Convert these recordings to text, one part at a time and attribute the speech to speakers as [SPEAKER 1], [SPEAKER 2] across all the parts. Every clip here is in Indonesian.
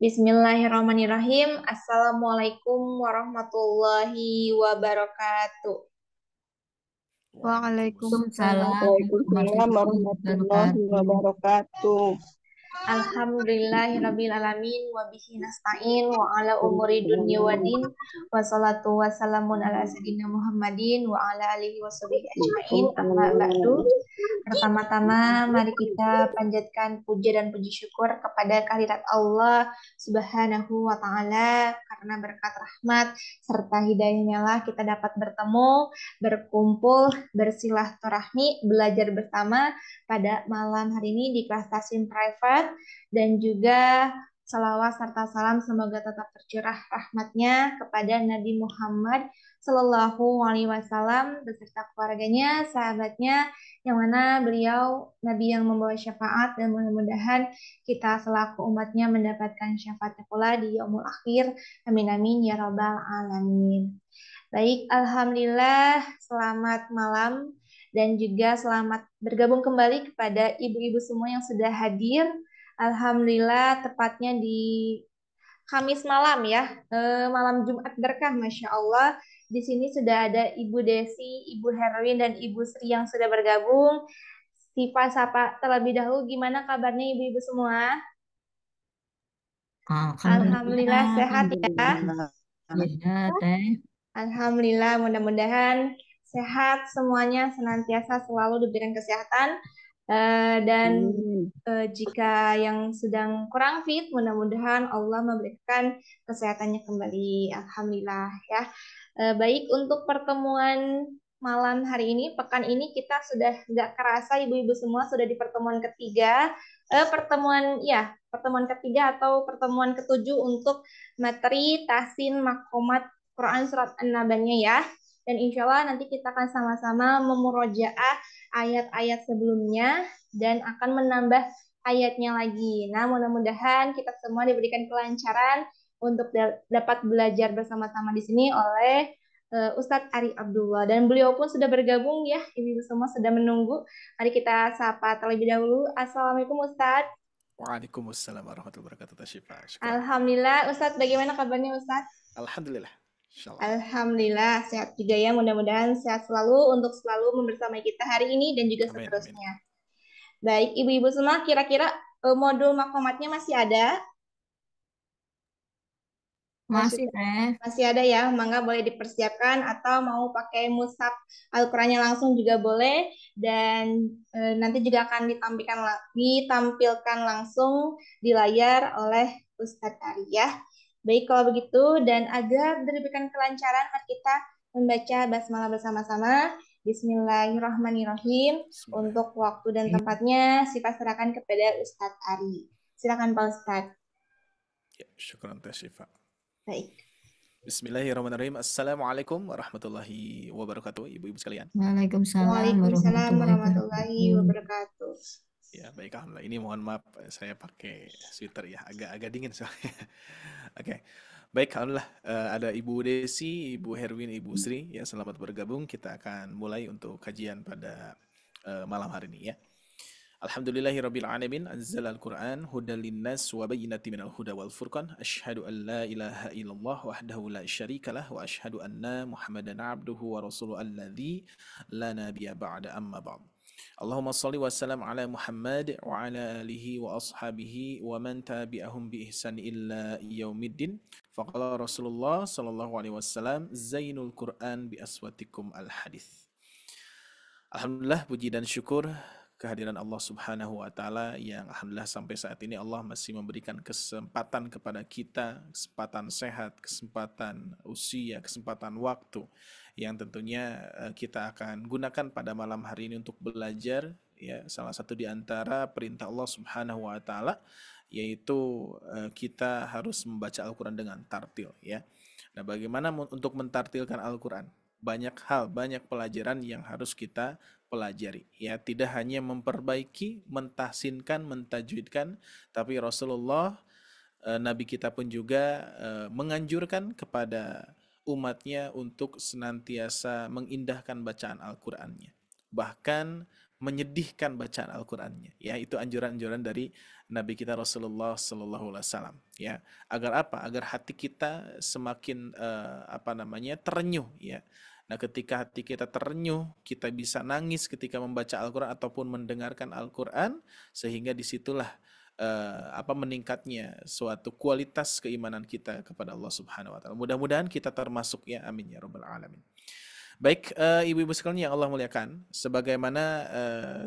[SPEAKER 1] Bismillahirrahmanirrahim. Assalamualaikum warahmatullahi wabarakatuh.
[SPEAKER 2] Waalaikumsalam
[SPEAKER 3] Waalaikumsalam
[SPEAKER 2] warahmatullahi
[SPEAKER 3] Waalaikumsalam warahmatullahi
[SPEAKER 2] wabarakatuh.
[SPEAKER 3] wabarakatuh.
[SPEAKER 1] Alhamdulillahirabbil alamin wa bihi nasta'in wa ala umuri dunya waddin wa salatu wassalamun ala sayyidina Muhammadin wa ala alihi washabihi ajmain amma ba'du. Pertama-tama mari kita panjatkan puja dan puji syukur kepada kehadirat Allah Subhanahu wa taala karena berkat rahmat serta hidayahnya lah kita dapat bertemu, berkumpul, bersilaturahmi, belajar bersama pada malam hari ini di kelas Tasim Private dan juga salawat serta salam semoga tetap tercurah rahmatnya kepada Nabi Muhammad Sallallahu Alaihi Wasallam beserta keluarganya, sahabatnya, yang mana beliau Nabi yang membawa syafaat dan mudah-mudahan kita selaku umatnya mendapatkan syafaatnya pula di yaumul akhir. Amin amin ya rabbal alamin. Baik, alhamdulillah, selamat malam dan juga selamat bergabung kembali kepada ibu-ibu semua yang sudah hadir. Alhamdulillah, tepatnya di Kamis malam ya, malam Jumat berkah, Masya Allah. Di sini sudah ada Ibu Desi, Ibu Herwin, dan Ibu Sri yang sudah bergabung. Siva sapa terlebih dahulu, gimana kabarnya ibu-ibu semua? Alhamdulillah
[SPEAKER 2] Alhamdulillah,
[SPEAKER 1] sehat ya.
[SPEAKER 3] Alhamdulillah.
[SPEAKER 2] sehat teh.
[SPEAKER 1] Alhamdulillah, mudah-mudahan sehat semuanya, senantiasa selalu diberikan kesehatan. Dan
[SPEAKER 3] Amin.
[SPEAKER 1] jika yang sedang kurang fit, mudah-mudahan Allah memberikan kesehatannya kembali. Alhamdulillah ya. Baik, untuk pertemuan malam hari ini, pekan ini kita sudah nggak kerasa ibu-ibu semua sudah di pertemuan ketiga. Pertemuan ketiga atau pertemuan ketujuh untuk materi tahsin makomat Quran surat An-Nabanya ya. Dan insya Allah nanti kita akan sama-sama memurojaah ayat-ayat sebelumnya dan akan menambah ayatnya lagi. Nah, mudah-mudahan kita semua diberikan kelancaran untuk dapat belajar bersama-sama di sini oleh Ustadz Ari Abdullah. Dan beliau pun sudah bergabung ya, ibu-ibu semua sudah menunggu. Mari kita sapa terlebih dahulu. Assalamualaikum Ustadz.
[SPEAKER 4] Waalaikumsalam warahmatullahi wabarakatuh. Tasyifa, syukran.
[SPEAKER 1] Alhamdulillah, Ustadz bagaimana kabarnya Ustadz?
[SPEAKER 4] Alhamdulillah. Insyaallah.
[SPEAKER 1] Alhamdulillah, sehat juga ya. Mudah-mudahan sehat selalu untuk selalu membersamai kita hari ini dan juga
[SPEAKER 4] Amin, amin.
[SPEAKER 1] seterusnya. Baik, ibu-ibu semua, kira-kira modul makomatnya masih ada?
[SPEAKER 2] Masih teh.
[SPEAKER 1] Masih ada ya, mangga boleh dipersiapkan atau mau pakai mushaf Al-Qur'annya langsung juga boleh dan nanti juga akan ditampilkan langsung di layar oleh Ustadz Ari ya. Baik kalau begitu dan agar diberikan kelancaran mari kita membaca basmalah bersama-sama. Bismillahirrahmanirrahim.
[SPEAKER 4] Bismillah.
[SPEAKER 1] Untuk waktu dan tempatnya saya serahkan kepada Ustadz Ari. Silakan Pak Ustadz.
[SPEAKER 4] Ya, syukran Tasyifa.
[SPEAKER 1] Baik.
[SPEAKER 4] Bismillahirrahmanirrahim. Assalamualaikum warahmatullahi wabarakatuh, ibu-ibu sekalian.
[SPEAKER 2] Waalaikumsalam
[SPEAKER 1] Waalaikumsalam
[SPEAKER 2] warahmatullahi
[SPEAKER 1] warahmatullahi
[SPEAKER 2] wabarakatuh.
[SPEAKER 1] wabarakatuh.
[SPEAKER 4] Ya, baik, alhamdulillah. Ini mohon maaf saya pakai sweater ya, agak dingin soalnya. Oke. Baik, alhamdulillah ada Ibu Desi, Ibu Herwin, Ibu Sri yang selamat bergabung. Kita akan mulai untuk kajian pada malam hari ini ya. Alhamdulillahirabbil alamin anzalal Qur'an hudal linnas wa bayyinatin minal huda wal furqan asyhadu an la ilaha illallah wahdahu la syarikalah wa asyhadu anna Muhammadan abduhu wa rasuluhu alladzi la nabiyya ba'da amma ba'd. Allahumma shalli wa sallam ala Muhammad wa ala alihi wa ashabihi wa man tabi'ahum bi ihsan illa yaumiddin. Faqala Rasulullah sallallahu alaihi wasallam zainul Qur'an bi aswatikum al hadis. Alhamdulillah puji dan syukur kehadiran Allah Subhanahu wa taala yang alhamdulillah sampai saat ini Allah masih memberikan kesempatan kepada kita, kesempatan sehat, kesempatan usia, kesempatan waktu yang tentunya kita akan gunakan pada malam hari ini untuk belajar ya. Salah satu di antara perintah Allah Subhanahu wa taala yaitu kita harus membaca Al-Qur'an dengan tartil ya. Nah, bagaimana untuk mentartilkan Al-Qur'an? Banyak hal, banyak pelajaran yang harus kita pelajari ya, tidak hanya memperbaiki, mentahsinkan, mentajwidkan, tapi Rasulullah Nabi kita pun juga menganjurkan kepada umatnya untuk senantiasa mengindahkan bacaan Al-Qur'annya. Bahkan menyedihkan bacaan Al-Qur'annya. Ya, itu anjuran-anjuran dari Nabi kita Rasulullah Sallallahu Alaihi Wasallam. Ya, agar apa? Agar hati kita semakin terenyuh. Ya. Nah, ketika hati kita terenyuh, kita bisa nangis ketika membaca Al-Quran ataupun mendengarkan Al-Quran, sehingga disitulah meningkatnya suatu kualitas keimanan kita kepada Allah Subhanahu Wa Taala. Mudah-mudahan kita termasuk, ya, amin ya rabbal alamin. Baik, ibu-ibu sekalian yang Allah muliakan, sebagaimana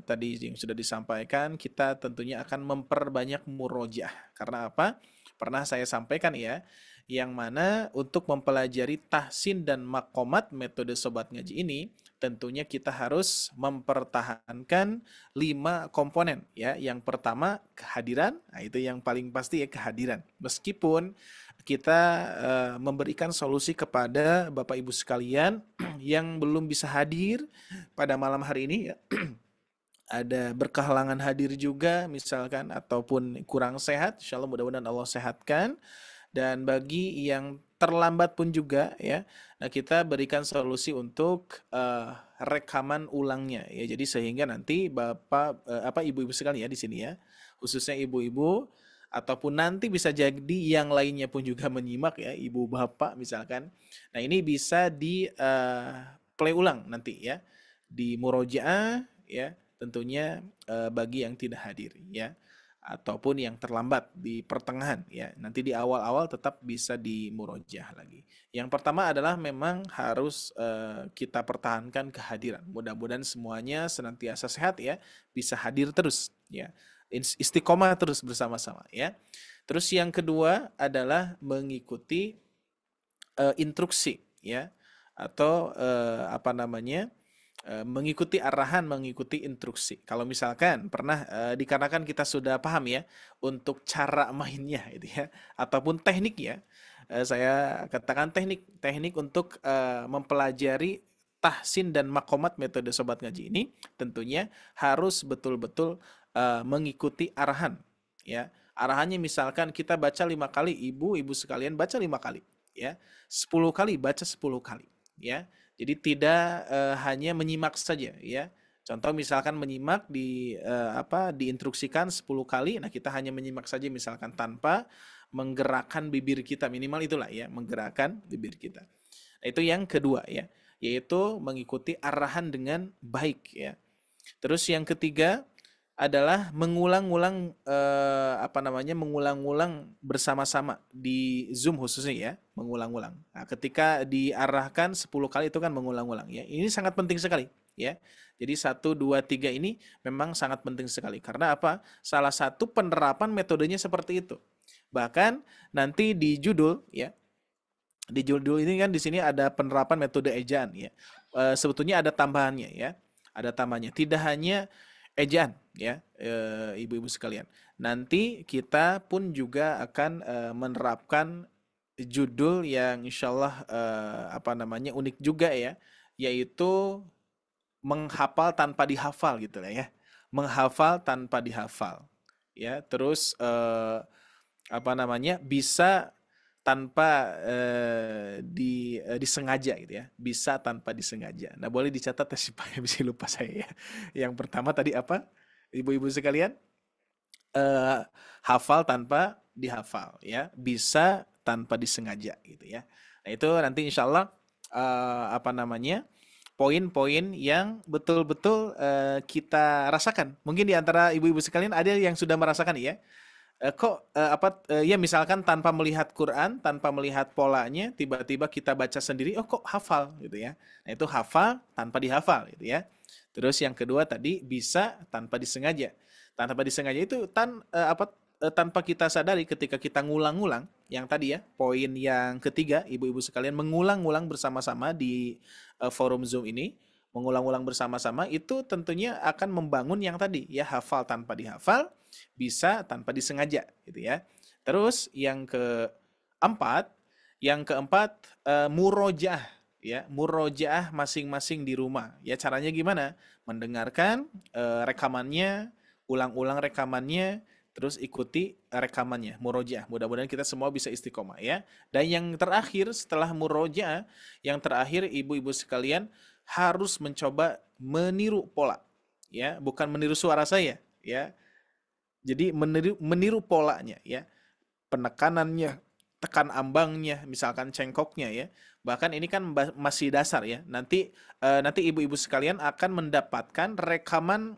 [SPEAKER 4] tadi yang sudah disampaikan, kita tentunya akan memperbanyak murojaah. Karena apa? Pernah saya sampaikan, ya, yang mana untuk mempelajari tahsin dan makomat metode Sobat Ngaji ini, tentunya kita harus mempertahankan 5 komponen, ya. Yang pertama kehadiran, nah itu yang paling pasti, ya, kehadiran. Meskipun kita memberikan solusi kepada Bapak Ibu sekalian yang belum bisa hadir pada malam hari ini, ya. Ada berkehalangan hadir juga misalkan, ataupun kurang sehat, insya Allah mudah-mudahan Allah sehatkan. Dan bagi yang terlambat pun juga, ya, nah kita berikan solusi untuk rekaman ulangnya, ya. Jadi sehingga nanti ibu-ibu sekalian, ya, di sini, ya, khususnya ibu-ibu, ataupun nanti bisa jadi yang lainnya pun juga menyimak, ya, ibu bapak misalkan. Nah, ini bisa di play ulang nanti, ya, di murojaah, ya, tentunya bagi yang tidak hadir, ya, ataupun yang terlambat di pertengahan, ya, nanti di awal-awal tetap bisa di murojaah lagi. Yang pertama adalah memang harus kita pertahankan kehadiran. Mudah-mudahan semuanya senantiasa sehat, ya, bisa hadir terus, ya, istiqomah terus bersama-sama, ya. Terus yang kedua adalah mengikuti instruksi, ya, atau mengikuti arahan, mengikuti instruksi. Kalau misalkan pernah dikarenakan kita sudah paham, ya, untuk cara mainnya, gitu, ya, ataupun teknik, ya, saya katakan teknik untuk mempelajari tahsin dan makomat metode Sobat Ngaji ini tentunya harus betul-betul mengikuti arahan, ya. Arahannya misalkan kita baca 5 kali, ibu sekalian baca 5 kali, ya. 10 kali baca 10 kali, ya. Jadi tidak hanya menyimak saja, ya. Contoh misalkan menyimak diinstruksikan 10 kali, nah kita hanya menyimak saja misalkan tanpa menggerakkan bibir kita, minimal itulah, ya, menggerakkan bibir kita. Nah, itu yang kedua, ya, yaitu mengikuti arahan dengan baik, ya. Terus yang ketiga adalah mengulang-ulang bersama-sama di Zoom khususnya, ya, mengulang-ulang. Nah, ketika diarahkan 10 kali itu kan mengulang-ulang, ya. Ini sangat penting sekali, ya. Jadi 1, 2, 3 ini memang sangat penting sekali. Karena apa? Salah satu penerapan metodenya seperti itu. Bahkan nanti di judul, ya, di judul ini kan di sini ada penerapan metode ejaan, ya. Sebetulnya ada tambahannya, ya. Ada tambahannya. Tidak hanya ejaan, ya, ibu-ibu sekalian. Nanti kita pun juga akan menerapkan judul yang insyaallah unik juga, ya, yaitu menghafal tanpa dihafal, gitu lah, ya. Menghafal tanpa dihafal, ya. Terus bisa tanpa disengaja, gitu, ya. Bisa tanpa disengaja. Nah, boleh dicatat, ya, supaya bisa lupa saya, ya. Yang pertama tadi apa, ibu-ibu sekalian? Hafal tanpa dihafal, ya. Bisa tanpa disengaja, gitu, ya. Nah, itu nanti insya Allah poin-poin yang betul-betul kita rasakan. Mungkin di antara ibu-ibu sekalian ada yang sudah merasakan, ya. Ya, misalkan tanpa melihat Quran, tanpa melihat polanya, tiba-tiba kita baca sendiri, kok hafal, gitu, ya. Nah, itu hafal tanpa dihafal, gitu, ya. Terus yang kedua tadi bisa tanpa disengaja. Tanpa disengaja itu tanpa kita sadari ketika kita ngulang-ngulang, yang tadi, ya, poin yang ketiga, ibu-ibu sekalian, mengulang-ulang bersama-sama di forum Zoom ini, mengulang-ulang bersama-sama itu tentunya akan membangun yang tadi, ya, hafal tanpa dihafal, bisa tanpa disengaja, gitu, ya. Terus yang keempat murojaah, ya, murojaah masing-masing di rumah, ya. Caranya gimana? Mendengarkan rekamannya, ulang-ulang rekamannya, terus ikuti rekamannya, murojaah. Mudah-mudahan kita semua bisa istiqomah, ya. Dan yang terakhir setelah murojaah, yang terakhir ibu-ibu sekalian harus mencoba meniru pola, ya, bukan meniru suara saya, ya. Jadi meniru polanya, ya, penekanannya, tekan ambangnya, misalkan cengkoknya, ya. Bahkan ini kan masih dasar, ya. Nanti ibu-ibu sekalian akan mendapatkan rekaman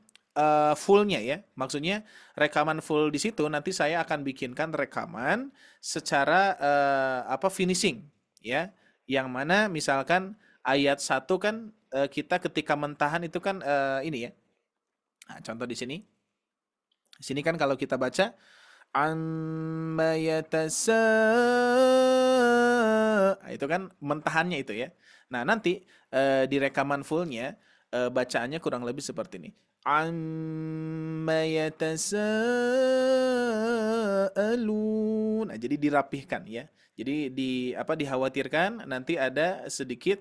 [SPEAKER 4] fullnya, ya. Maksudnya rekaman full di situ nanti saya akan bikinkan rekaman secara finishing, ya. Yang mana misalkan ayat 1 kan kita ketika mentahan itu kan ini, ya. Nah, contoh di sini. Di sini kan kalau kita baca amma nah, itu kan mentahannya itu, ya. Nah, nanti di rekaman fullnya bacaannya kurang lebih seperti ini. Amma yatasaalun. Nah, jadi dirapihkan, ya. Jadi dikhawatirkan nanti ada sedikit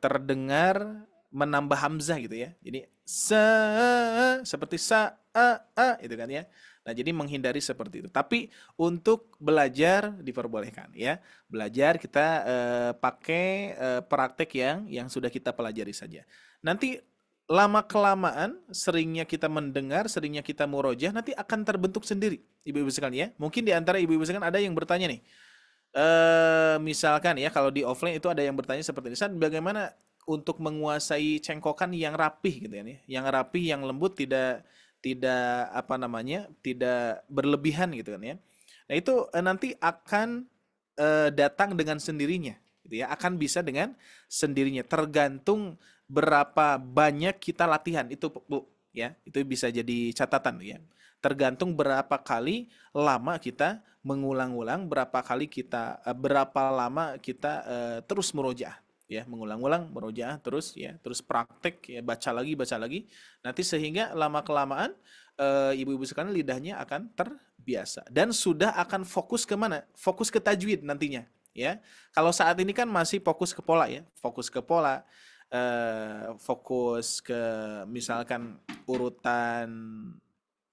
[SPEAKER 4] terdengar menambah hamzah gitu, ya. Jadi seperti itu kan, ya. Nah, jadi menghindari seperti itu. Tapi untuk belajar diperbolehkan, ya. Belajar kita pakai praktek yang sudah kita pelajari saja. Nanti lama kelamaan seringnya kita mendengar, seringnya kita murojaah, nanti akan terbentuk sendiri, ibu-ibu sekalian, ya. Mungkin di antara ibu-ibu sekalian ada yang bertanya nih. Misalkan, ya, kalau di offline itu ada yang bertanya seperti ini, Ustaz, bagaimana untuk menguasai cengkokan yang rapih gitu, ya, yang rapih, yang lembut, tidak tidak berlebihan gitu kan, ya. Nah, itu nanti akan datang dengan sendirinya gitu, ya, akan bisa dengan sendirinya, tergantung berapa banyak kita latihan itu, Bu, ya. Itu bisa jadi catatan, ya. Tergantung berapa kali lama kita mengulang-ulang, berapa lama kita terus murojaah, ya, mengulang-ulang murojaah terus, ya, terus praktek, ya, baca lagi, nanti sehingga lama kelamaan ibu-ibu sekalian lidahnya akan terbiasa dan sudah akan fokus ke mana? Fokus ke tajwid nantinya, ya. Kalau saat ini kan masih fokus ke pola, ya, fokus ke misalkan urutan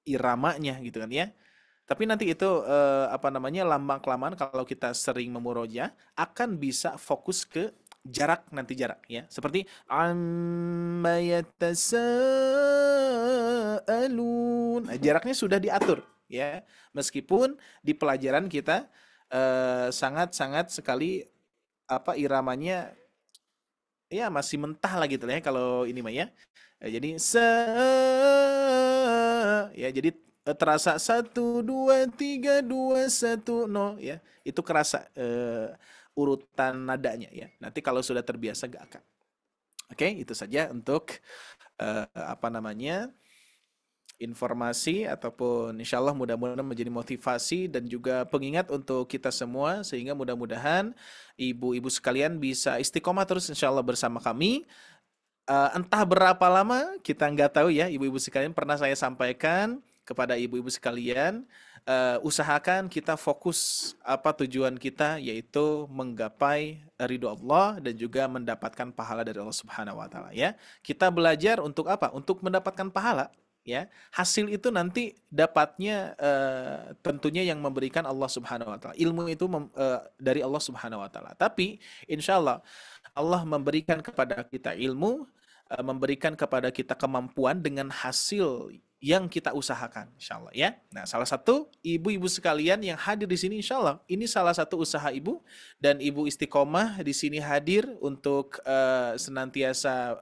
[SPEAKER 4] iramanya gitu kan, ya. Tapi nanti itu lambang kelamaan kalau kita sering memurojaah akan bisa fokus ke jarak, ya. Seperti amma yatasaalun. Nah, jaraknya sudah diatur, ya. Meskipun di pelajaran kita sangat-sangat sekali iramanya, ya, masih mentah lah gitu, ya, kalau ini mah, ya. Jadi ya, jadi terasa 1 2 3 2 1 0, ya. Itu kerasa urutan nadanya, ya. Nanti kalau sudah terbiasa gak akan. Oke, itu saja untuk informasi ataupun insya Allah mudah-mudahan menjadi motivasi dan juga pengingat untuk kita semua, sehingga mudah-mudahan ibu-ibu sekalian bisa istiqomah terus insya Allah bersama kami. Entah berapa lama kita nggak tahu, ya, ibu-ibu sekalian. Pernah saya sampaikan kepada ibu-ibu sekalian, usahakan kita fokus tujuan kita, yaitu menggapai ridho Allah dan juga mendapatkan pahala dari Allah Subhanahu wa taala, ya. Kita belajar untuk apa? Untuk mendapatkan pahala, ya. Hasil itu nanti dapatnya tentunya yang memberikan Allah Subhanahu wa taala. Ilmu itu dari Allah Subhanahu wa taala. Tapi insya Allah memberikan kepada kita ilmu, memberikan kepada kita kemampuan dengan hasil yang kita usahakan, insya Allah, ya. Nah, salah satu ibu-ibu sekalian yang hadir di sini, insya Allah, ini salah satu usaha ibu, dan ibu istiqomah di sini hadir untuk senantiasa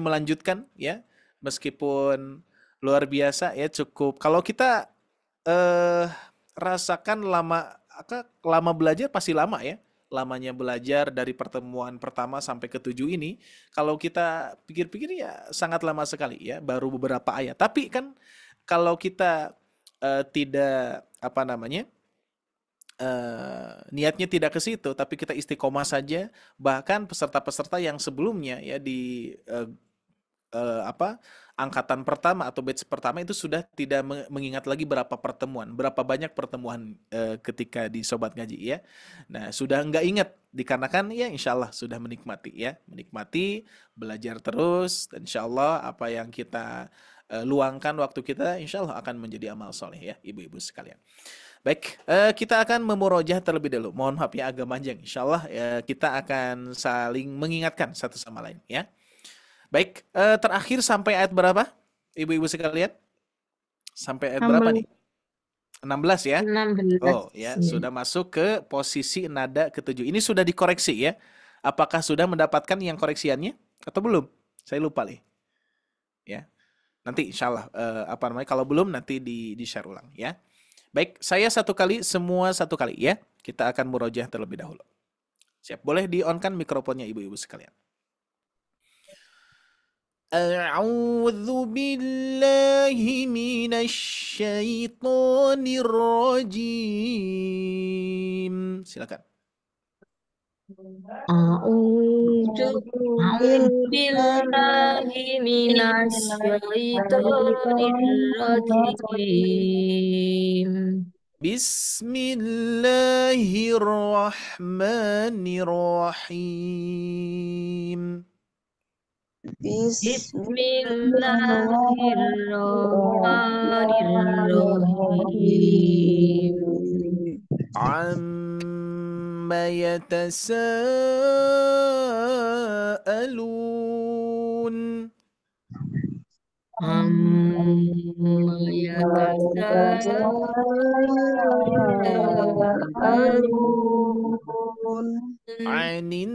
[SPEAKER 4] melanjutkan, ya, meskipun luar biasa, ya, cukup. Kalau kita rasakan lama belajar pasti lama, ya. Lamanya belajar dari pertemuan pertama sampai ke-7 ini, kalau kita pikir-pikir, ya, sangat lama sekali, ya, baru beberapa ayat. Tapi kan kalau kita tidak niatnya tidak ke situ, tapi kita istiqomah saja, bahkan peserta-peserta yang sebelumnya, ya, di angkatan pertama atau batch pertama itu sudah tidak mengingat lagi berapa banyak pertemuan ketika di Sobat Ngaji, ya. Nah, sudah nggak ingat dikarenakan, ya, insya Allah sudah menikmati, ya, belajar terus, dan insya Allah apa yang kita luangkan waktu kita insya Allah akan menjadi amal soleh, ya, ibu-ibu sekalian. Baik, kita akan memurojaah terlebih dahulu. Mohon maaf, ya, agak panjang. Insya Allah kita akan saling mengingatkan satu sama lain, ya. Baik, terakhir sampai ayat berapa? Ibu-ibu sekalian? Sampai ayat berapa nih? 16 ya?
[SPEAKER 2] 16.
[SPEAKER 4] Oh ya, sudah masuk ke posisi nada ketujuh. Ini sudah dikoreksi ya? Apakah sudah mendapatkan yang koreksiannya atau belum? Saya lupa nih. Ya, nanti insya Allah kalau belum nanti di share ulang ya. Baik, saya satu kali, semua satu kali ya. Kita akan murojaah terlebih dahulu. Siap, boleh di-on-kan mikrofonnya ibu-ibu sekalian. A'udzu billahi minasy syaithanir rajim. Silakan.
[SPEAKER 2] A'udzu billahi minasyaitonir rajim.
[SPEAKER 4] Bismillahirrahmanirrahim.
[SPEAKER 2] Bismillahirrahmanirrahim.
[SPEAKER 4] Amma yatasaalun.
[SPEAKER 2] Amma yatasaalun.
[SPEAKER 4] Anin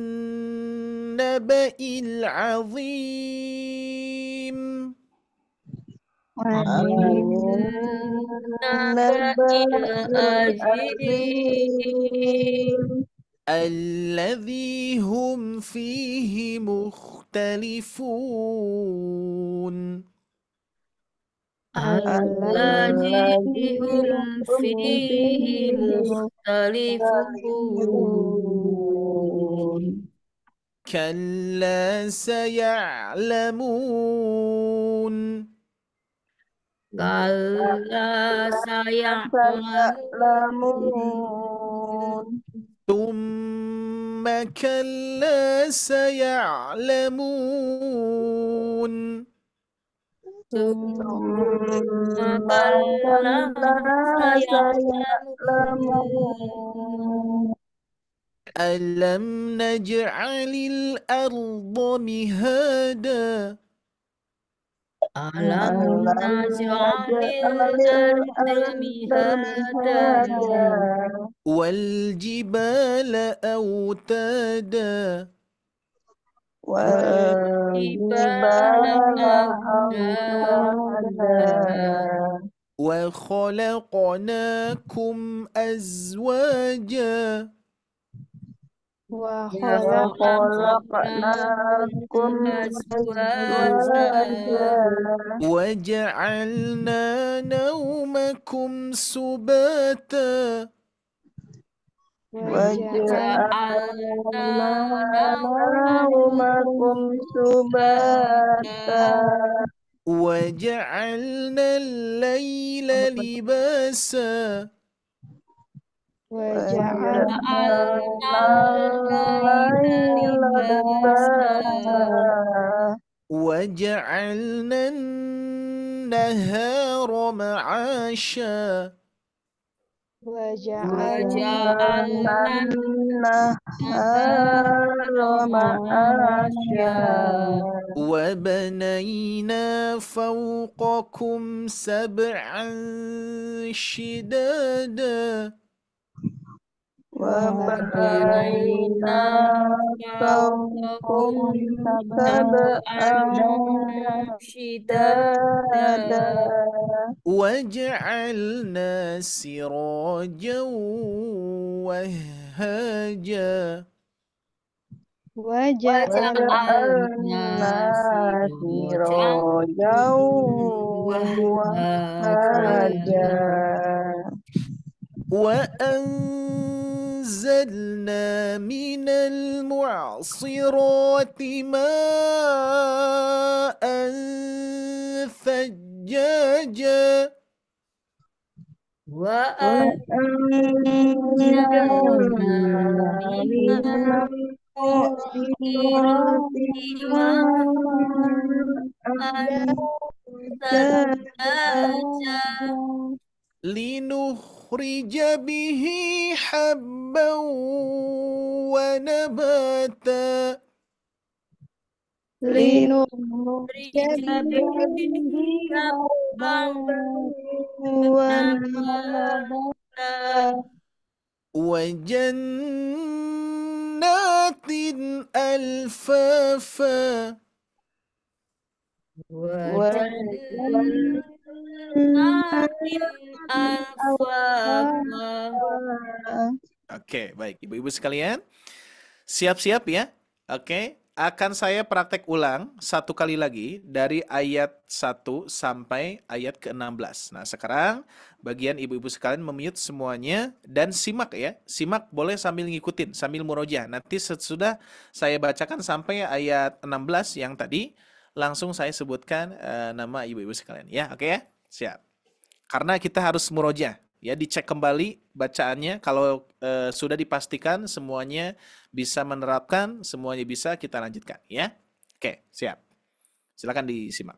[SPEAKER 4] naba'il azim. الذي هم فيه مختلفون.
[SPEAKER 2] الذي هم فيه مختلفون.
[SPEAKER 4] كلا سيعلمون.
[SPEAKER 2] كلا سيعلمون.
[SPEAKER 4] ثم كلا سيعلمون.
[SPEAKER 2] ثم كلا سيعلمون.
[SPEAKER 4] ألم نجعل الأرض مهادا.
[SPEAKER 2] ألم نجعل الأرض مهادا.
[SPEAKER 4] والجبال أوتادا.
[SPEAKER 2] والجبال أوتادا.
[SPEAKER 4] وخلقناكم أزواجا.
[SPEAKER 2] وخلقناكم أزواجا.
[SPEAKER 4] وجعلنا نومكم سباتا.
[SPEAKER 2] وجعلنا نومكم سباتا.
[SPEAKER 4] وجعلنا الليل لباسا.
[SPEAKER 2] وجعلنا الليل لباسا.
[SPEAKER 4] وجعلنا النهار معاشا.
[SPEAKER 2] وجعلنا النهار معاشا.
[SPEAKER 4] وبنينا فوقكم سبعا شدادا.
[SPEAKER 2] وبنينا فوقكم سبعا شدادا.
[SPEAKER 4] وجعلنا سراجا وهاجا.
[SPEAKER 2] وجعلنا سراجا وهاجا.
[SPEAKER 4] وأنزلنا من المعصرات ماء ثجاجا.
[SPEAKER 2] وأنزلنا من المعصرات ماء ثجاجا.
[SPEAKER 4] لنخرج به حبا ونباتا.
[SPEAKER 2] Rijabihi
[SPEAKER 4] وجنات ألفافا
[SPEAKER 2] Wajannatin alfafa.
[SPEAKER 4] Oke, baik ibu-ibu sekalian, siap-siap ya. Oke, akan saya praktek ulang satu kali lagi dari ayat 1 sampai ayat ke-16. Nah, sekarang bagian ibu-ibu sekalian memute semuanya dan simak ya. Simak boleh sambil ngikutin, sambil murojaah. Nanti sesudah saya bacakan sampai ayat 16 yang tadi, langsung saya sebutkan nama ibu-ibu sekalian ya. Oke ya? Siap. Karena kita harus murojaah ya, dicek kembali bacaannya. Kalau sudah dipastikan semuanya bisa menerapkan, semuanya bisa, kita lanjutkan ya. Oke, siap. Silakan disimak.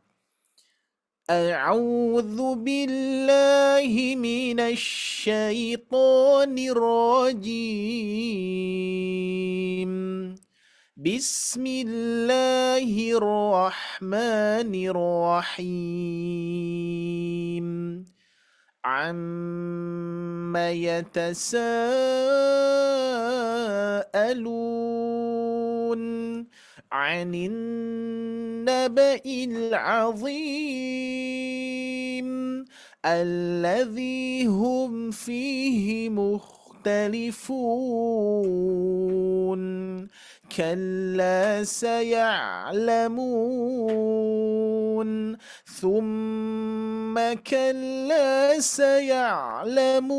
[SPEAKER 4] A'udzu billahi minasy syaithanir rajim. Bismillahirrahmanirrahim. عما يتساءلون عن النبأ العظيم الذي هم فيه مختلفون كلا سيعلمون ثم كلا سيعلمون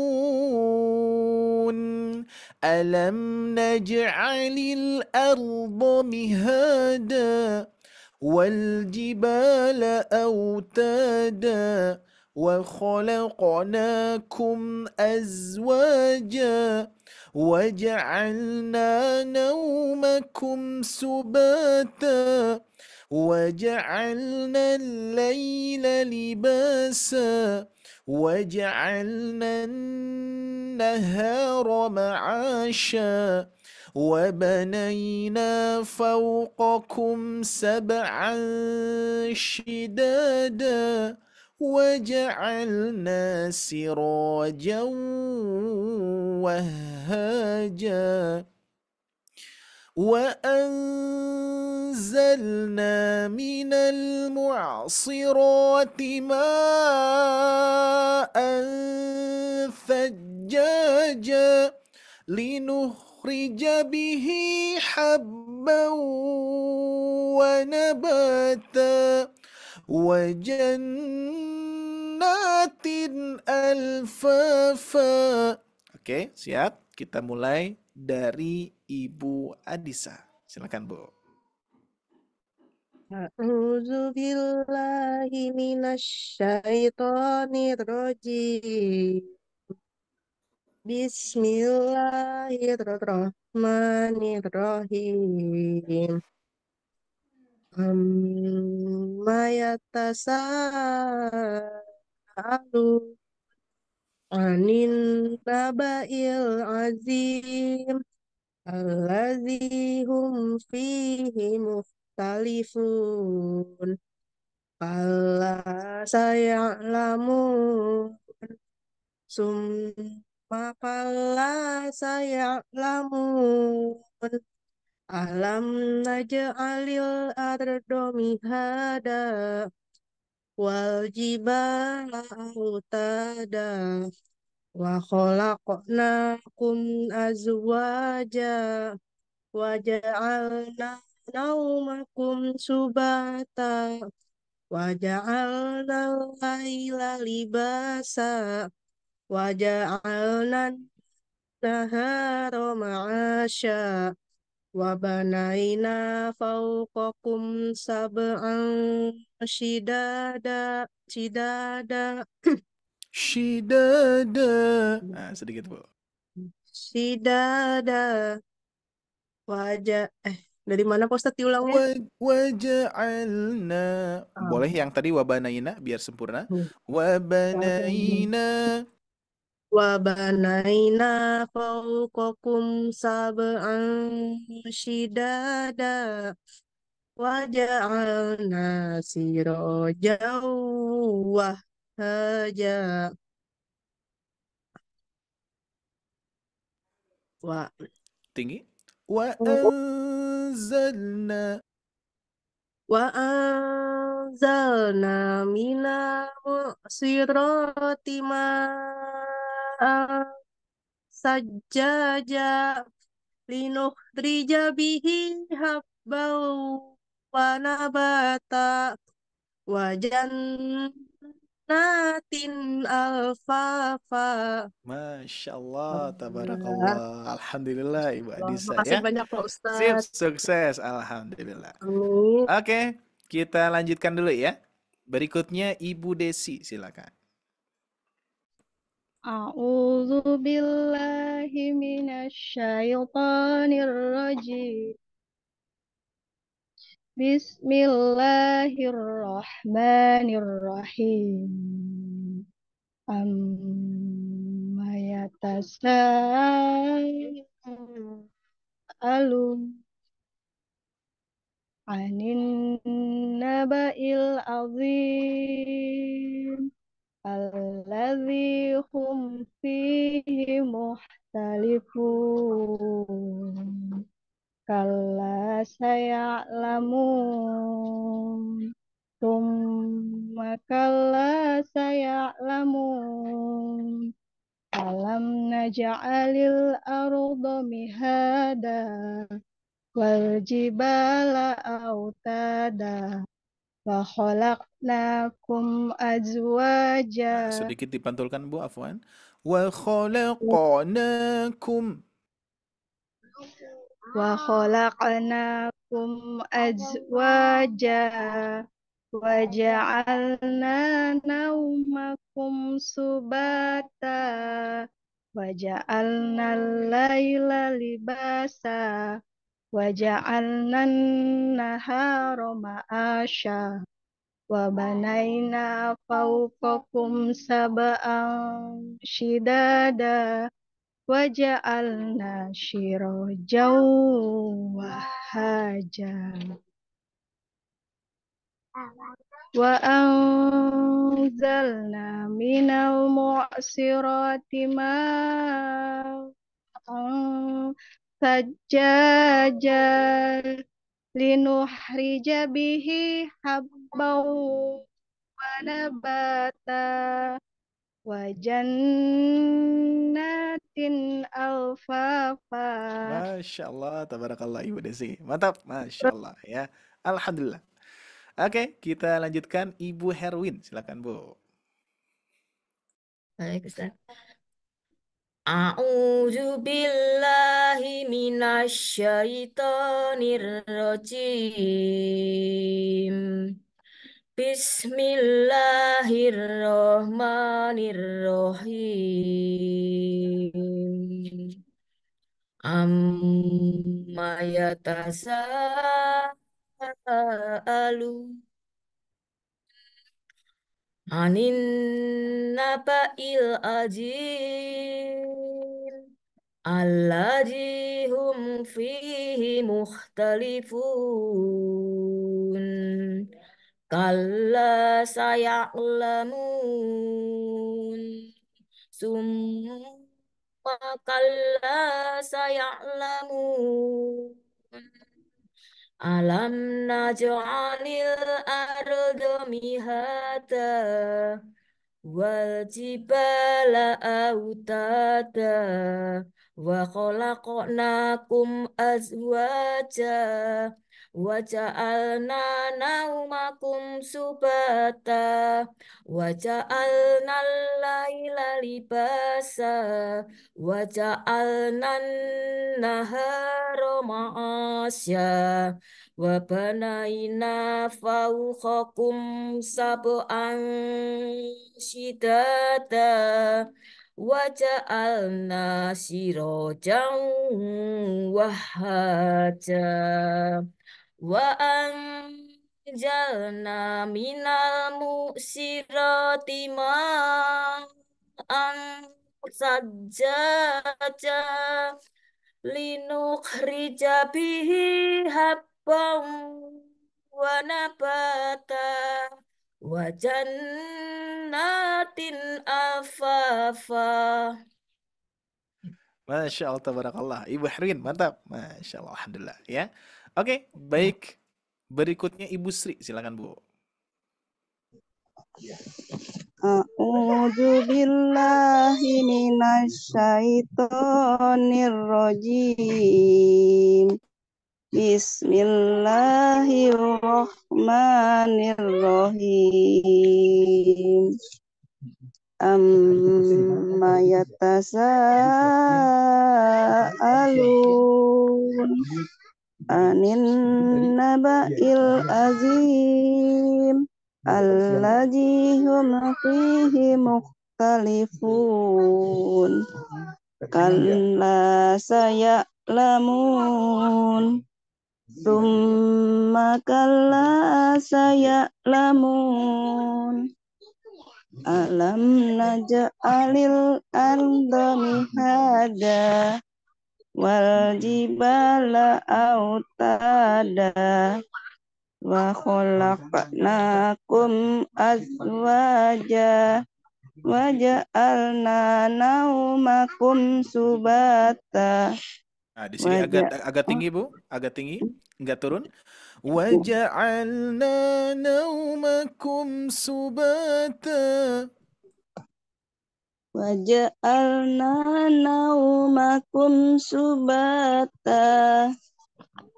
[SPEAKER 4] ألم نجعل الأرض مهادا والجبال أوتادا وخلقناكم أزواجا وجعلنا نومكم سباتا وجعلنا الليل لباسا وجعلنا النهار معاشا وبنينا فوقكم سبعا شدادا وجعلنا سراجا وهاجا وأنزلنا من المعصرات ماء ثجاجا لنخرج به حبا ونباتا وجنات ألفافا. Oke, siap? Kita mulai dari Ibu Adisa. Silakan, Bu.
[SPEAKER 3] A'udzu billahi minasyaitonir rajim. Bismillahirrahmanirrahim. Amma yatasaalu anin naba'il azim allazi hum fihi mukhtalifun. Kalla saya'lamun summa kalla saya'lamun alam naj'alil arda mihada wal jibala autada wa khalaqnakum azwaja wa ja'alna naumakum subata wa ja'alna laila libasa wa ja'alna nahara ma'asya wa banaina fawqakum sab'an shidada
[SPEAKER 4] Sedikit, Bu.
[SPEAKER 3] shidada wajah dari mana Pak Ustadz diulangnya?
[SPEAKER 4] Waja'alna. Boleh yang tadi wabanaina biar sempurna. Wabanaina.
[SPEAKER 3] Wabanaina fawqakum sab'an shidada وجعلنا سراجا وهاجا wa
[SPEAKER 4] Tinggi. Wa anzalna.
[SPEAKER 3] wa anzalna minal mu'sirati ma'an sajjaja linukhrija bihi habban wa nabata wa jannatin alfafa.
[SPEAKER 4] Masya Allah,
[SPEAKER 3] Alhamdulillah.
[SPEAKER 4] tabarakallah. Alhamdulillah, Ibu Adisa
[SPEAKER 3] Makasih
[SPEAKER 4] ya.
[SPEAKER 3] banyak Pak
[SPEAKER 4] Sip,
[SPEAKER 3] Ustadz.
[SPEAKER 4] sukses. Alhamdulillah.
[SPEAKER 3] Amin.
[SPEAKER 4] Oke, kita lanjutkan dulu ya. Berikutnya Ibu Desi, silakan.
[SPEAKER 2] A'udzu billahi minasyaitonir rajim. Bismillahirrahmanirrahim. Amma yatasaalun 'anin naba'il 'adzim alladzi hum fihi mukhtalifun. Kalla saya'lamun. Tsumma kalla saya'lamun. Alam naj'alil arda mihada wal jibala autada wa khalaqnakum azwaja.
[SPEAKER 4] Sedikit dipantulkan Bu, afwan. Wa khalaqnakum.
[SPEAKER 2] Wa khalaqnakum azwaja wa ja'alna naumakum subata wa ja'alna al-laila libasa wa ja'alna an-nahara ma'asha wa banaina fawqakum sab'an shidada waja'alna sirajan wahaja wa anzalna minal mu'sirati ma'an sajjaja linuhrija bihi habban wa nabata wa jannatin alfafa.
[SPEAKER 4] Masya Allah, tabarakallah Ibu Desi. Mantap, Masya Allah ya. Alhamdulillah. Oke, kita lanjutkan Ibu Herwin, silakan Bu.
[SPEAKER 5] Baik, Ustaz. A'udzu billahi minasyaitonir rajim. Bismillahirrahmanirrahim. Amma yatasaalu anin naba'il azim alladzi hum fihi mukhtalifun. Kalla saya'lamun. Summa kalla saya'lamun. Alam naj'alil arda mihada wal jibala autada wa khalaqnakum azwaja wa ja'alna naumakum subata wa ja'alna al-laila libasa wa ja'alna an-nahara ma'asya wa banaina fawqakum sab'an shidada wa ja'alna sirajan wahaja wa anjalna minal mu'sirati ma'an sajjaja linukhrija bihi habban wa nabata wa jannatin alfafa.
[SPEAKER 4] Masya Allah, tabarakallah. Ibu Herwin, mantap. Masya Allah, alhamdulillah. Ya, oke, baik. Berikutnya Ibu Sri, silakan Bu.
[SPEAKER 6] A'udzu billahi minasyaitonir rajim. Bismillahirrahmanirrahim. Amma yatasaalun anin naba'il azim alladzi hum fihi mukhtalifun kalla saya'lamun summa kalla saya'lamun alam naj'alil arda mihada wal jibala autada wa khalaqnakum azwaja wa ja'alna naumakum subata
[SPEAKER 4] Nah, di sini agak tinggi Bu, agak tinggi, enggak turun. Wa ja'alna naumakum subata.
[SPEAKER 6] wa ja'alna naumakum subata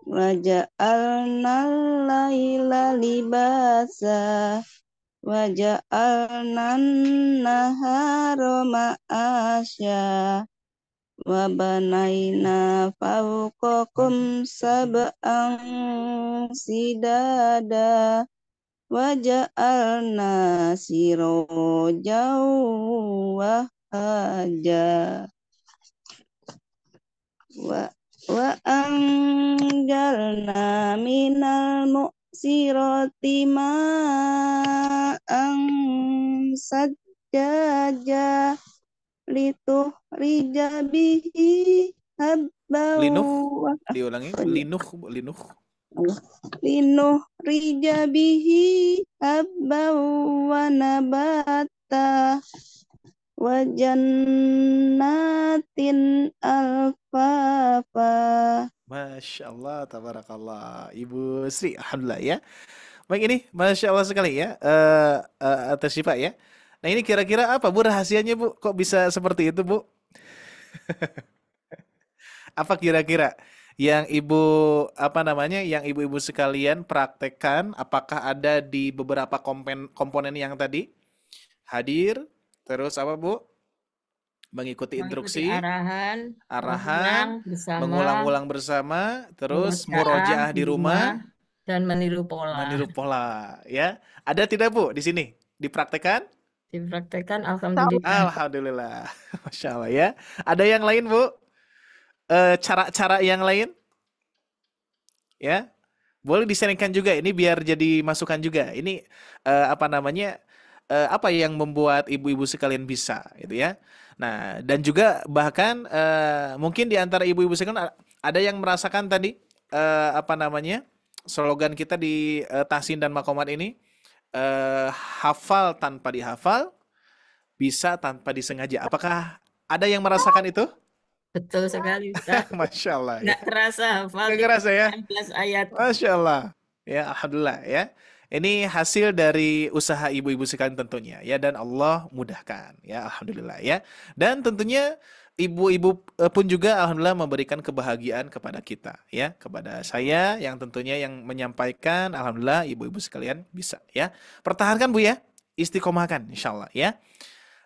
[SPEAKER 6] wa ja'alna laila libasa wa ja'alna nahara ma'asya wa banaina fawqakum sab'an sidada wa ja'alna sirajan wahaja wa anjalna minal mu'sirati ma'an sajjaja litukhrija bihi habban
[SPEAKER 4] Diulangi, linuh.
[SPEAKER 6] linukhrija bihi habban wa nabata wa jannatin alfafa.
[SPEAKER 4] Masya Allah, tabarakallah. Ibu Sri, alhamdulillah ya. Baik, ini Masya Allah sekali ya, atas Syifa ya. Nah, ini kira-kira apa Bu rahasianya Bu? Kok bisa seperti itu Bu? Apa kira-kira yang yang ibu-ibu sekalian praktekkan? Apakah ada di beberapa komponen yang tadi hadir? Terus apa Bu? Mengikuti instruksi,
[SPEAKER 5] arahan,
[SPEAKER 4] mengulang-ulang bersama, terus murojaah di rumah
[SPEAKER 5] dan meniru pola.
[SPEAKER 4] Ya. Ada tidak Bu di sini? Dipraktekkan?
[SPEAKER 5] Dipraktekkan, alhamdulillah.
[SPEAKER 4] Alhamdulillah. Masya Allah ya. Ada yang lain Bu? Cara-cara yang lain? Ya. Boleh disaringkan juga ini biar jadi masukan juga. Ini apa yang membuat ibu-ibu sekalian bisa gitu ya. Nah, dan juga bahkan mungkin di antara ibu-ibu sekalian ada yang merasakan tadi slogan kita di Tahsin dan Makomat ini, hafal tanpa dihafal, bisa tanpa disengaja. Apakah ada yang merasakan itu?
[SPEAKER 5] Betul sekali, Ustaz.
[SPEAKER 4] Masya Allah.
[SPEAKER 5] Nggak kerasa hafal.
[SPEAKER 4] Nggak kerasa ya?
[SPEAKER 5] 19 ayat.
[SPEAKER 4] Masya Allah. Ya, alhamdulillah ya. Ini hasil dari usaha ibu-ibu sekalian tentunya ya, dan Allah mudahkan ya, alhamdulillah ya. Dan tentunya ibu-ibu pun juga alhamdulillah memberikan kebahagiaan kepada kita ya, kepada saya yang tentunya yang menyampaikan, alhamdulillah ibu-ibu sekalian bisa ya. Pertahankan Bu ya, istiqomahkan insyaallah ya.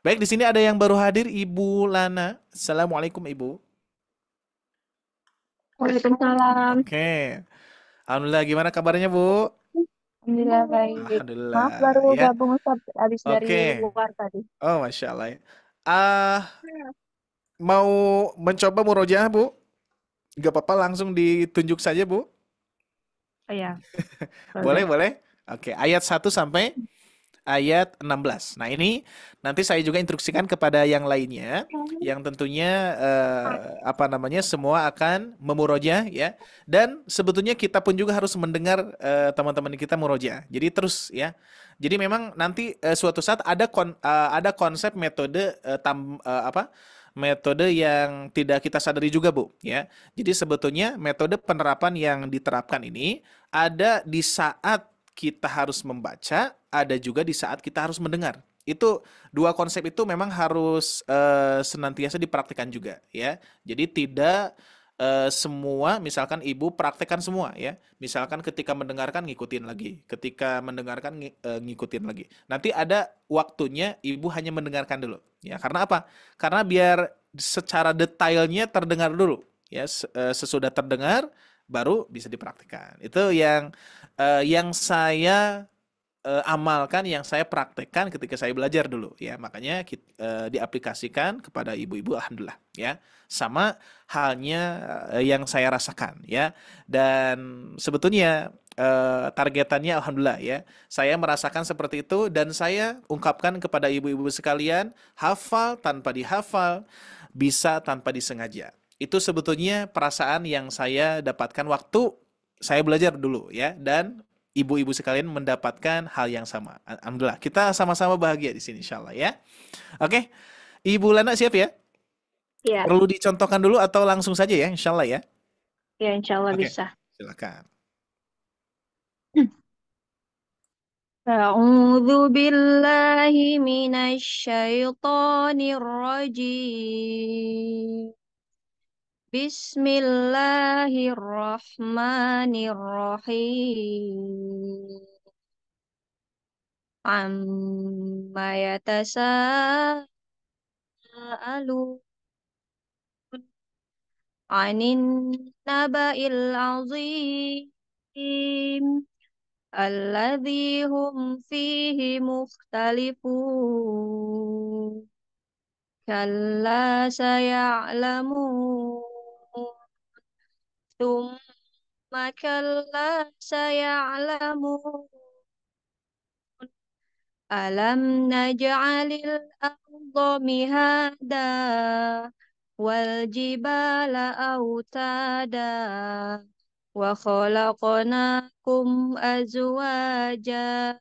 [SPEAKER 4] Baik, di sini ada yang baru hadir, Ibu Lana. Assalamualaikum Ibu.
[SPEAKER 7] Waalaikumsalam.
[SPEAKER 4] Oke. Alhamdulillah, gimana kabarnya Bu?
[SPEAKER 7] Alhamdulillah baik.
[SPEAKER 4] Alhamdulillah
[SPEAKER 7] Maaf baru
[SPEAKER 4] ya.
[SPEAKER 7] gabung Ustaz habis dari
[SPEAKER 4] Oke.
[SPEAKER 7] luar tadi.
[SPEAKER 4] Oh, Masya Allah ya. Mau mencoba murojaah Bu? Gak apa-apa, langsung ditunjuk saja Bu.
[SPEAKER 7] Oh ya.
[SPEAKER 4] Boleh. Oke, ayat 1 sampai ayat 16. Nah, ini nanti saya juga instruksikan kepada yang lainnya yang tentunya semua akan memuroja ya. Dan sebetulnya kita pun juga harus mendengar teman-teman kita muroja. Jadi terus ya. Jadi memang nanti suatu saat ada konsep metode metode yang tidak kita sadari juga, Bu, ya. Jadi sebetulnya metode penerapan yang diterapkan ini ada di saat kita harus membaca, ada juga di saat kita harus mendengar. Itu dua konsep itu memang harus senantiasa dipraktikkan juga, ya. Jadi tidak semua, misalkan ibu praktekkan semua ya. Misalkan ketika mendengarkan ngikutin lagi, ketika mendengarkan ngikutin lagi. Nanti ada waktunya ibu hanya mendengarkan dulu ya. Karena apa? Karena biar secara detailnya terdengar dulu ya. Sesudah terdengar baru bisa dipraktikkan. Itu yang saya amalkan, yang saya praktekkan ketika saya belajar dulu ya. Makanya diaplikasikan kepada ibu-ibu, alhamdulillah ya. Sama halnya yang saya rasakan ya. Dan sebetulnya targetannya alhamdulillah ya. Saya merasakan seperti itu dan saya ungkapkan kepada ibu-ibu sekalian, hafal tanpa dihafal, bisa tanpa disengaja. Itu sebetulnya perasaan yang saya dapatkan waktu saya belajar dulu ya. Dan ibu-ibu sekalian mendapatkan hal yang sama. Alhamdulillah, kita sama-sama bahagia di sini insyaallah ya. Oke, Ibu Lana siap ya?
[SPEAKER 7] Ya,
[SPEAKER 4] Perlu dicontohkan dulu atau langsung saja ya, insyaallah ya?
[SPEAKER 7] ya insya Allah
[SPEAKER 4] Oke,
[SPEAKER 7] bisa.
[SPEAKER 4] silakan.
[SPEAKER 6] A'udzu billahi minasyaitonir rajim. Bismillahirrahmanirrahim. Amma yatasaalun 'anin naba'il 'azim alladzi hum fihi mukhtalifun. Kalla saya'lamun. Tsumma kalla saya'lamun. Alam naj'alil arda mihada wal jibala autada wa khalaqnakum azwaja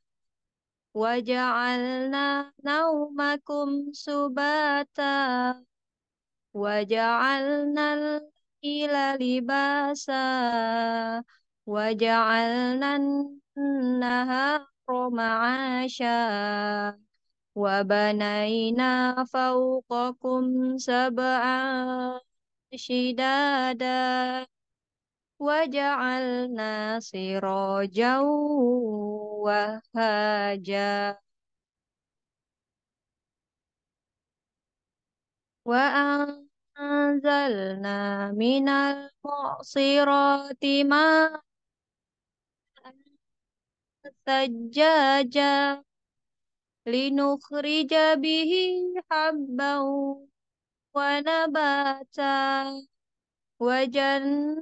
[SPEAKER 6] wa ja'alna naumakum subata wa ja'alna al-laila libasa wa ja'alna an-nahara ma'asha wa banayna fawqakum sab'an shidada wa ja'alna sirajan wahaja wa anzalna minal mu'sirati ma'an sajjaja linukhrija bihi habban wa nabata wa jannatin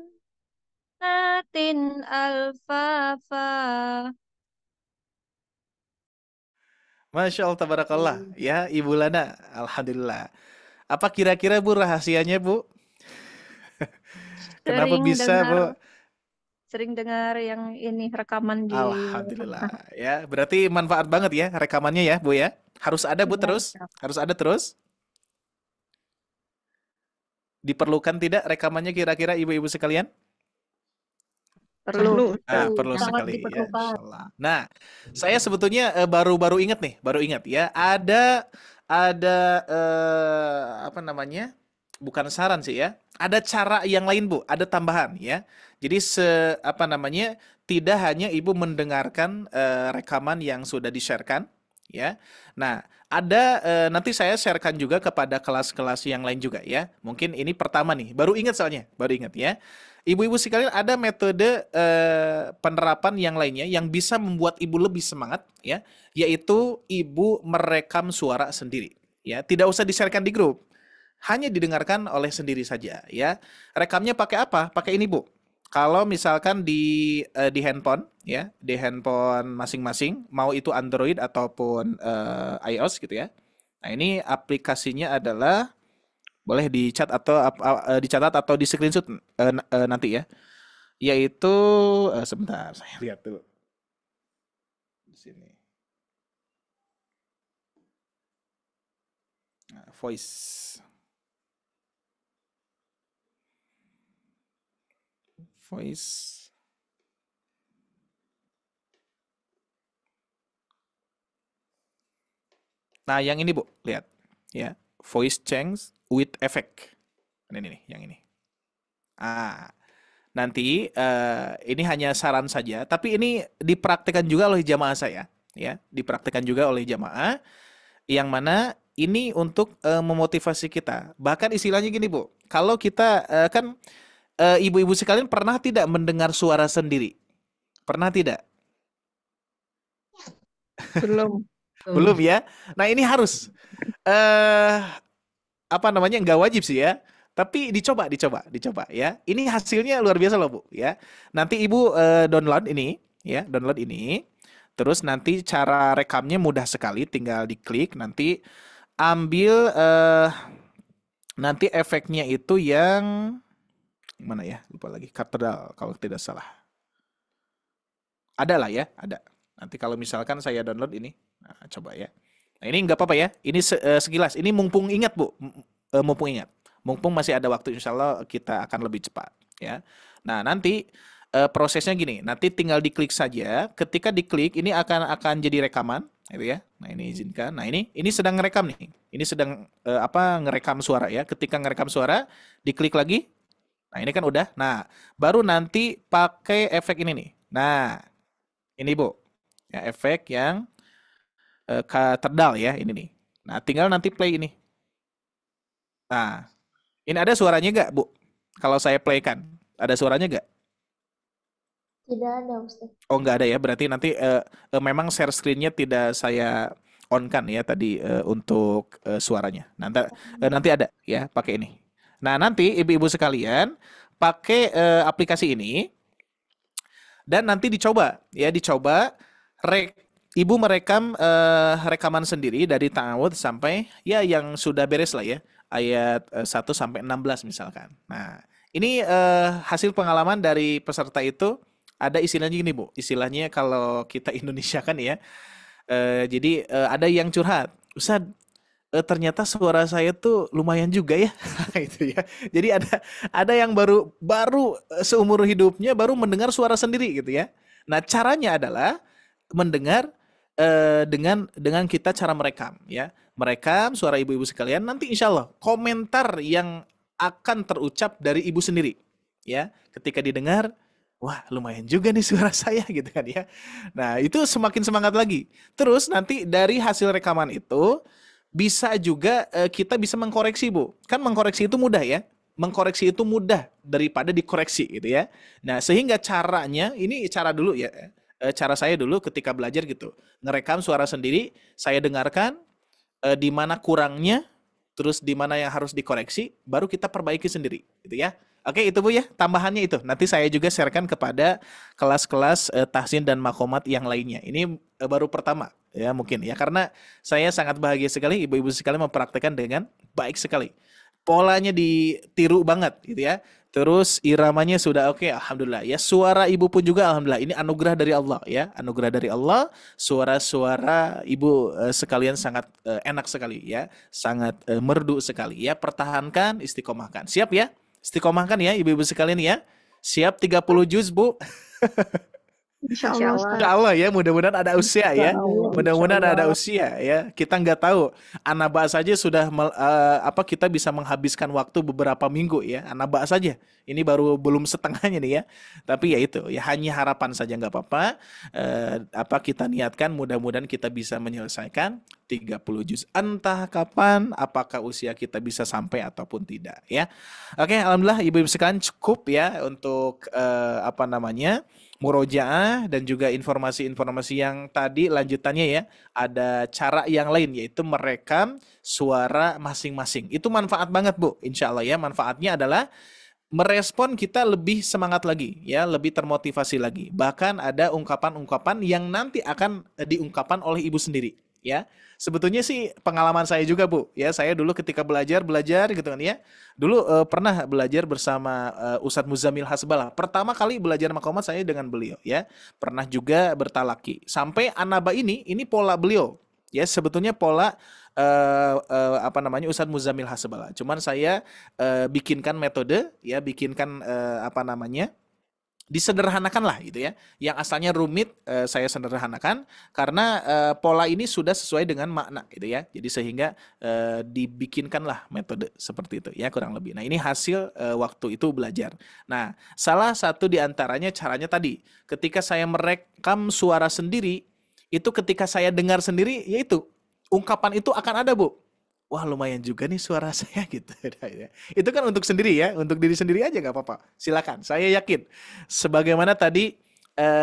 [SPEAKER 6] alfafa.
[SPEAKER 4] Masya Allah, tabarakallah ya Ibu Lana, alhamdulillah. Apa kira-kira Bu rahasianya Bu? Kenapa bisa Bu?
[SPEAKER 6] Sering dengar yang ini rekaman di
[SPEAKER 4] Alhamdulillah ya. Berarti manfaat banget ya rekamannya ya Bu ya. Harus ada Bu terus, harus ada terus. Diperlukan tidak rekamannya kira-kira ibu-ibu sekalian?
[SPEAKER 6] perlu.
[SPEAKER 4] Perlu
[SPEAKER 7] Sangat
[SPEAKER 4] sekali ya,
[SPEAKER 7] diperlukan.
[SPEAKER 4] insyaallah. Nah, saya sebetulnya baru ingat ya. Ada apa namanya? Bukan saran sih ya. Ada cara yang lain Bu, ada tambahan ya. Jadi tidak hanya ibu mendengarkan rekaman yang sudah di-sharekan ya. Nah, ada nanti saya sharekan juga kepada kelas-kelas yang lain juga ya. Mungkin ini pertama nih, baru ingat ya. Ibu-ibu sekalian, ada metode penerapan yang lainnya yang bisa membuat ibu lebih semangat ya, yaitu ibu merekam suara sendiri ya. Tidak usah di-sharekan di grup. Hanya didengarkan oleh sendiri saja ya. Rekamnya pakai apa? Pakai ini Bu. Kalau misalkan di handphone ya, di handphone masing-masing, mau itu Android ataupun iOS gitu ya. Nah, ini aplikasinya adalah boleh dicatat atau di screenshot nanti ya. Yaitu sebentar, saya lihat dulu di sini. Nah, voice. Nah, yang ini Bu, lihat ya, voice change with effect. Ini nih, yang ini. Nanti ini hanya saran saja, tapi ini dipraktikkan juga oleh jamaah saya, ya, dipraktikkan juga oleh jamaah, yang mana ini untuk memotivasi kita. Bahkan istilahnya gini Bu, kalau kita kan ibu-ibu sekalian pernah tidak mendengar suara sendiri? Pernah tidak?
[SPEAKER 6] Belum.
[SPEAKER 4] Belum ya? Nah ini harus nggak wajib sih ya. Tapi dicoba ya. Ini hasilnya luar biasa loh Bu ya. Nanti Ibu download ini ya, download ini. Terus nanti cara rekamnya mudah sekali, tinggal diklik, nanti ambil nanti efeknya itu yang mana ya? Lupa lagi. Katedral kalau tidak salah. Ada lah ya, ada. Nanti kalau misalkan saya download ini, nah, coba ya. Nah ini nggak apa-apa ya. Ini sekilas. Ini mumpung ingat Bu, mumpung ingat. Mumpung masih ada waktu, insya Allah kita akan lebih cepat ya. Nah nanti prosesnya gini. Nanti tinggal diklik saja. Ketika diklik, ini akan jadi rekaman, gitu ya. Nah ini izinkan. Nah ini sedang ngerekam nih. Ini sedang ngerekam suara ya. Ketika ngerekam suara, diklik lagi. Nah ini kan udah. Nah baru nanti pakai efek ini nih. Nah ini Bu, ya efek yang katedral ya ini nih. Nah tinggal nanti play ini. Nah ini ada suaranya nggak Bu? Kalau saya playkan, ada suaranya nggak?
[SPEAKER 1] Tidak ada, Ustaz.
[SPEAKER 4] Oh nggak ada ya, berarti nanti memang share screen-nya tidak saya on-kan ya tadi untuk suaranya. Nanti ada ya pakai ini. Nah nanti ibu-ibu sekalian pakai aplikasi ini dan nanti dicoba ibu merekam rekaman sendiri dari ta'awudz sampai ya yang sudah beres lah ya, ayat 1 sampai 16 misalkan. Nah ini hasil pengalaman dari peserta itu. Ada istilahnya gini Bu, istilahnya kalau kita Indonesia kan ya, jadi ada yang curhat, Ustaz, ternyata suara saya tuh lumayan juga ya, itu ya. Jadi ada yang baru seumur hidupnya baru mendengar suara sendiri gitu ya. Nah caranya adalah mendengar dengan kita cara merekam ya, merekam suara ibu-ibu sekalian. Nanti insya Allah komentar yang akan terucap dari ibu sendiri ya, ketika didengar. Wah lumayan juga nih suara saya gitu kan ya. Nah itu semakin semangat lagi. Terus nanti dari hasil rekaman itu bisa juga kita bisa mengkoreksi Bu. Kan mengkoreksi itu mudah ya. Mengkoreksi itu mudah daripada dikoreksi gitu ya. Nah sehingga caranya, ini cara dulu ya. Cara saya dulu ketika belajar gitu. Ngerekam suara sendiri, saya dengarkan di mana kurangnya, terus di mana yang harus dikoreksi, baru kita perbaiki sendiri gitu ya. Oke itu Bu ya, tambahannya itu. Nanti saya juga sharekan kepada kelas-kelas tahsin dan makomat yang lainnya. Ini baru pertama ya mungkin ya, karena saya sangat bahagia sekali ibu-ibu sekalian mempraktekkan dengan baik sekali. Polanya ditiru banget gitu ya. Terus iramanya sudah oke, alhamdulillah ya. Suara ibu pun juga alhamdulillah. Ini anugerah dari Allah ya, anugerah dari Allah. Suara-suara ibu sekalian sangat enak sekali ya, sangat merdu sekali ya. Pertahankan, istiqomahkan. Siap ya? Istiqomahkan ya ibu-ibu sekalian ya. Siap 30 juz Bu.
[SPEAKER 2] Insya Allah, Ustaz.
[SPEAKER 4] Insya Allah ya, mudah-mudahan ada usia ya. Mudah-mudahan ada usia ya. Kita nggak tahu. Anaba saja sudah kita bisa menghabiskan waktu beberapa minggu ya. Anaba saja. Ini baru belum setengahnya nih ya. Tapi ya itu ya, hanya harapan saja, nggak apa-apa. Kita niatkan mudah-mudahan kita bisa menyelesaikan 30 juz. Entah kapan, apakah usia kita bisa sampai ataupun tidak ya. Oke, alhamdulillah ibu-ibu sekalian cukup ya untuk murojaah dan juga informasi-informasi yang tadi lanjutannya ya. Ada cara yang lain yaitu merekam suara masing-masing. Itu manfaat banget Bu, insya Allah ya. Manfaatnya adalah merespon kita lebih semangat lagi, ya, lebih termotivasi lagi. Bahkan ada ungkapan-ungkapan yang nanti akan diungkapkan oleh ibu sendiri, ya. Sebetulnya sih pengalaman saya juga, Bu. Ya, saya dulu ketika belajar gitu kan ya. Dulu pernah belajar bersama Ustadz Muzamil Hasbalah. Pertama kali belajar maqamat saya dengan beliau, ya. Pernah juga bertalaki. Sampai Anaba ini pola beliau. Ya, sebetulnya pola Ustadz Muzamil Hasbalah. Cuman saya bikinkan metode, ya, bikinkan disederhanakan lah gitu ya. Yang asalnya rumit saya sederhanakan karena pola ini sudah sesuai dengan makna gitu ya. Jadi sehingga dibikinkanlah metode seperti itu ya, kurang lebih. Nah, ini hasil waktu itu belajar. Nah, salah satu di antaranya caranya tadi, ketika saya merekam suara sendiri, itu ketika saya dengar sendiri, yaitu ungkapan itu akan ada, Bu. Wah, lumayan juga nih suara saya gitu. Itu kan untuk sendiri ya, untuk diri sendiri aja nggak apa-apa. Silakan, saya yakin. Sebagaimana tadi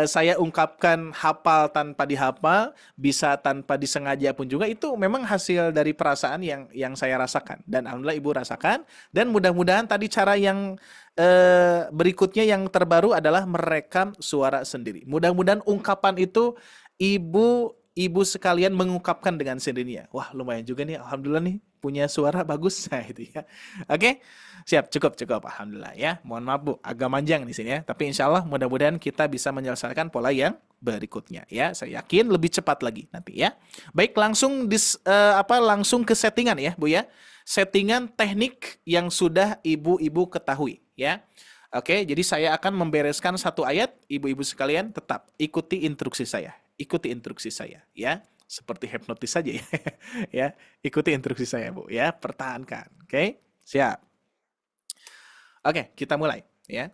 [SPEAKER 4] saya ungkapkan hafal tanpa dihafal, bisa tanpa disengaja pun juga, itu memang hasil dari perasaan yang saya rasakan. Dan alhamdulillah Ibu rasakan. Dan mudah-mudahan tadi cara yang berikutnya yang terbaru adalah merekam suara sendiri. Mudah-mudahan ungkapan itu ibu sekalian mengungkapkan dengan sendirinya. Wah, lumayan juga nih, alhamdulillah nih punya suara bagus. Nah, itu ya. Oke, siap, cukup, alhamdulillah ya. Mohon maaf, Bu, agak manjang di sini ya. Tapi insya Allah mudah-mudahan kita bisa menyelesaikan pola yang berikutnya ya. Saya yakin lebih cepat lagi nanti ya. Baik, langsung langsung ke settingan ya, Bu ya. Settingan teknik yang sudah ibu-ibu ketahui ya. Oke, jadi saya akan membereskan satu ayat, ibu-ibu sekalian tetap ikuti instruksi saya. Ikuti instruksi saya ya, seperti hipnotis saja ya. Ya, ikuti instruksi saya, Bu ya, pertahankan. Oke, siap. Oke, kita mulai ya.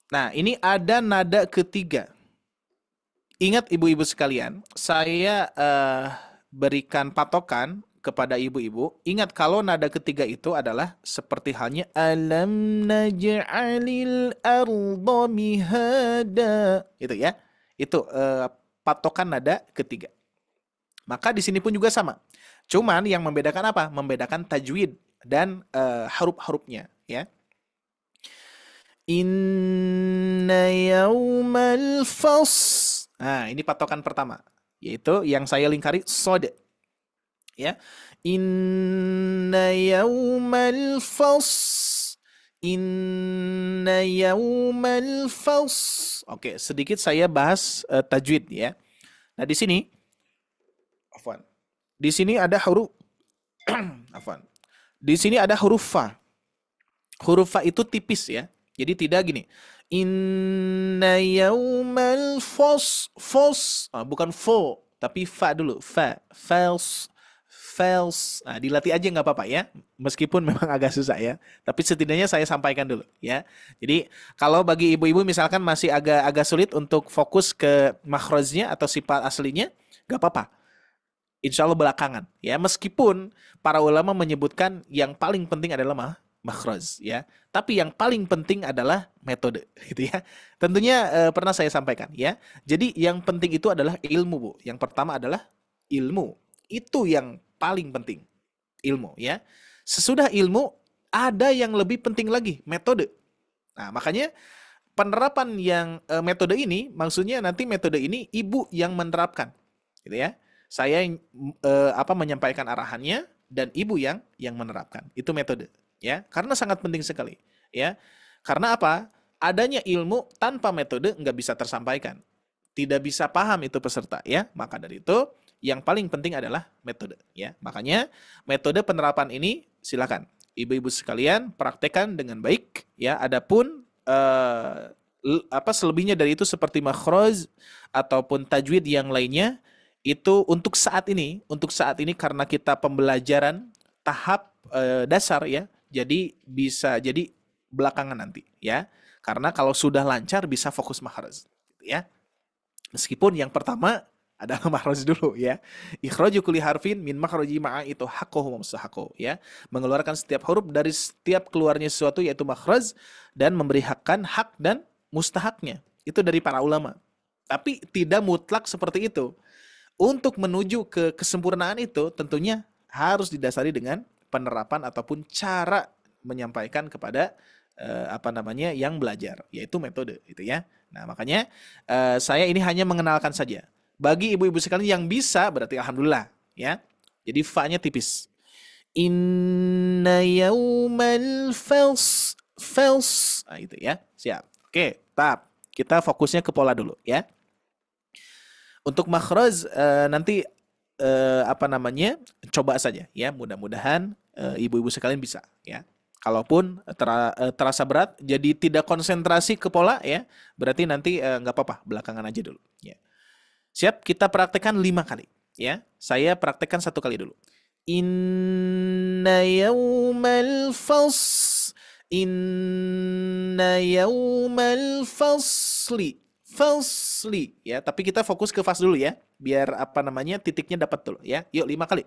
[SPEAKER 4] Nah, ini ada nada ketiga. Ingat ibu-ibu sekalian, saya berikan patokan kepada ibu-ibu. Ingat kalau nada ketiga itu adalah seperti halnya alam naj'alil arda mihada. Itu ya. Itu patokan nada ketiga. Maka di sini pun juga sama. Cuman yang membedakan apa? Membedakan tajwid dan huruf-hurufnya ya. Inna yaumal fasl. Nah, ini patokan pertama, yaitu yang saya lingkari shad. Ya. Inna yaumal fasl. Inna yaumal fasl. Oke, sedikit saya bahas tajwid ya. Nah, di sini afwan. Di sini ada huruf afwan. Di sini ada huruf fa. Huruf fa itu tipis ya. Jadi tidak gini. Inna yaumal fasl. Bukan fo, tapi fa dulu. Fa. Fals. Nah, dilatih aja nggak apa-apa ya, meskipun memang agak susah ya, tapi setidaknya saya sampaikan dulu ya. Jadi kalau bagi ibu-ibu misalkan masih agak sulit untuk fokus ke makhrajnya atau sifat aslinya, nggak apa-apa. Insya Allah belakangan ya, meskipun para ulama menyebutkan yang paling penting adalah makhraj ya, tapi yang paling penting adalah metode gitu ya. Tentunya pernah saya sampaikan ya. Jadi yang penting itu adalah ilmu, Bu. Yang pertama adalah ilmu. Itu yang paling penting, ilmu ya. Sesudah ilmu ada yang lebih penting lagi, metode. Nah, makanya penerapan yang metode ini, maksudnya nanti metode ini ibu yang menerapkan, gitu ya. Saya menyampaikan arahannya dan ibu yang menerapkan. Itu metode, ya. Karena sangat penting sekali, ya. Karena apa? Adanya ilmu tanpa metode nggak bisa tersampaikan, tidak bisa paham itu peserta, ya. Maka dari itu yang paling penting adalah metode ya. Makanya metode penerapan ini silakan ibu-ibu sekalian praktekkan dengan baik ya. Adapun selebihnya dari itu seperti makhraj ataupun tajwid yang lainnya itu untuk saat ini karena kita pembelajaran tahap dasar ya. Jadi bisa jadi belakangan nanti ya. Karena kalau sudah lancar bisa fokus makhraj ya. Meskipun yang pertama adalah makhraj dulu ya. Ikhraju kulli harfin min makhraji ma'a itu haqqahu wa mustahaqqahu ya. Mengeluarkan setiap huruf dari setiap keluarnya sesuatu yaitu makhraj dan memberi hak dan mustahaknya. Itu dari para ulama. Tapi tidak mutlak seperti itu. Untuk menuju ke kesempurnaan itu tentunya harus didasari dengan penerapan ataupun cara menyampaikan kepada yang belajar, yaitu metode itu ya. Nah, makanya saya ini hanya mengenalkan saja. Bagi ibu-ibu sekalian yang bisa berarti alhamdulillah ya. Jadi fa-nya tipis. Inna yaumal fals. Nah, itu ya. Siap. Oke, tap. Kita fokusnya ke pola dulu ya. Untuk makhraj nanti coba saja ya. Mudah-mudahan ibu-ibu sekalian bisa ya. Kalaupun terasa berat, jadi tidak konsentrasi ke pola ya, berarti nanti nggak apa-apa, belakangan aja dulu. Ya. Siap, kita praktekkan 5 kali. Ya, saya praktekkan 1 kali dulu. Inna yaumal fasl, inna yaumal fasli. Fasli ya, tapi kita fokus ke fas dulu ya, biar titiknya dapat dulu ya. Yuk 5 kali.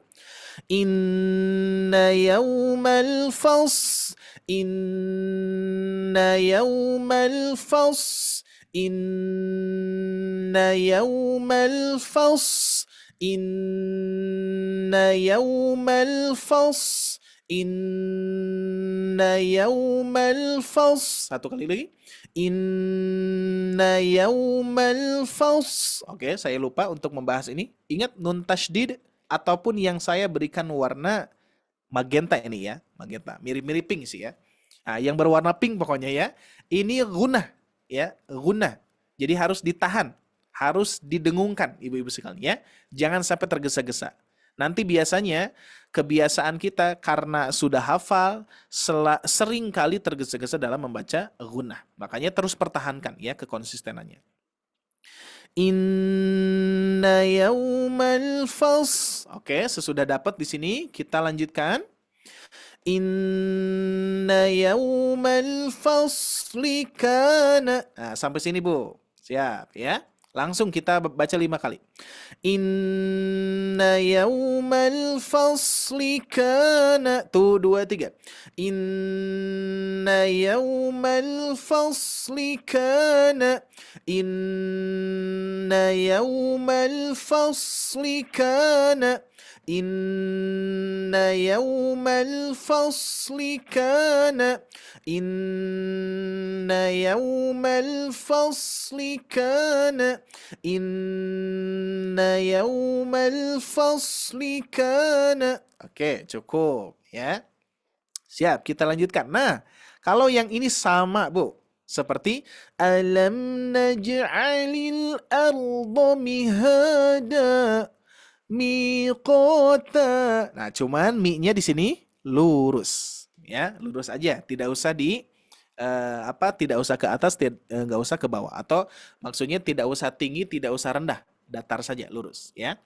[SPEAKER 4] Inna yaumal fasl, inna yaumal fasl, inna yaumal fasl, inna yaumal fasl, inna yaumal fasl. 1 kali lagi. Inna yaumal fasl. Oke, saya lupa untuk membahas ini. Ingat nun tasydid ataupun yang saya berikan warna magenta ini ya. Magenta, mirip-mirip pink sih ya. Nah, yang berwarna pink pokoknya ya. Ini gunnah ya, gunnah. Jadi harus ditahan, harus didengungkan ibu-ibu sekalian ya. Jangan sampai tergesa-gesa. Nanti biasanya kebiasaan kita karena sudah hafal sering kali tergesa-gesa dalam membaca gunnah. Makanya terus pertahankan ya kekonsistenannya. Inna yaumal fasl. Oke, sesudah dapat di sini kita lanjutkan. Inna yaumal fasli kana. Nah, sampai sini Bu. Siap ya. Langsung kita baca 5 kali. Inna yaumal fasli kana. Tuh 2, 3. Inna yaumal fasli kana. Inna yaumal fasli kana. Inna yaumal fasli kana. Inna yaumal fasli kana. Inna yaumal fasli kana. Oke, cukup ya. Siap, kita lanjutkan. Nah, kalau yang ini sama, Bu. Seperti alam naj'alil arda mihada miqata. Nah, cuman mi-nya di sini lurus ya, lurus aja, tidak usah tidak usah ke atas, nggak usah ke bawah, atau maksudnya tidak usah tinggi, tidak usah rendah, datar saja, lurus ya.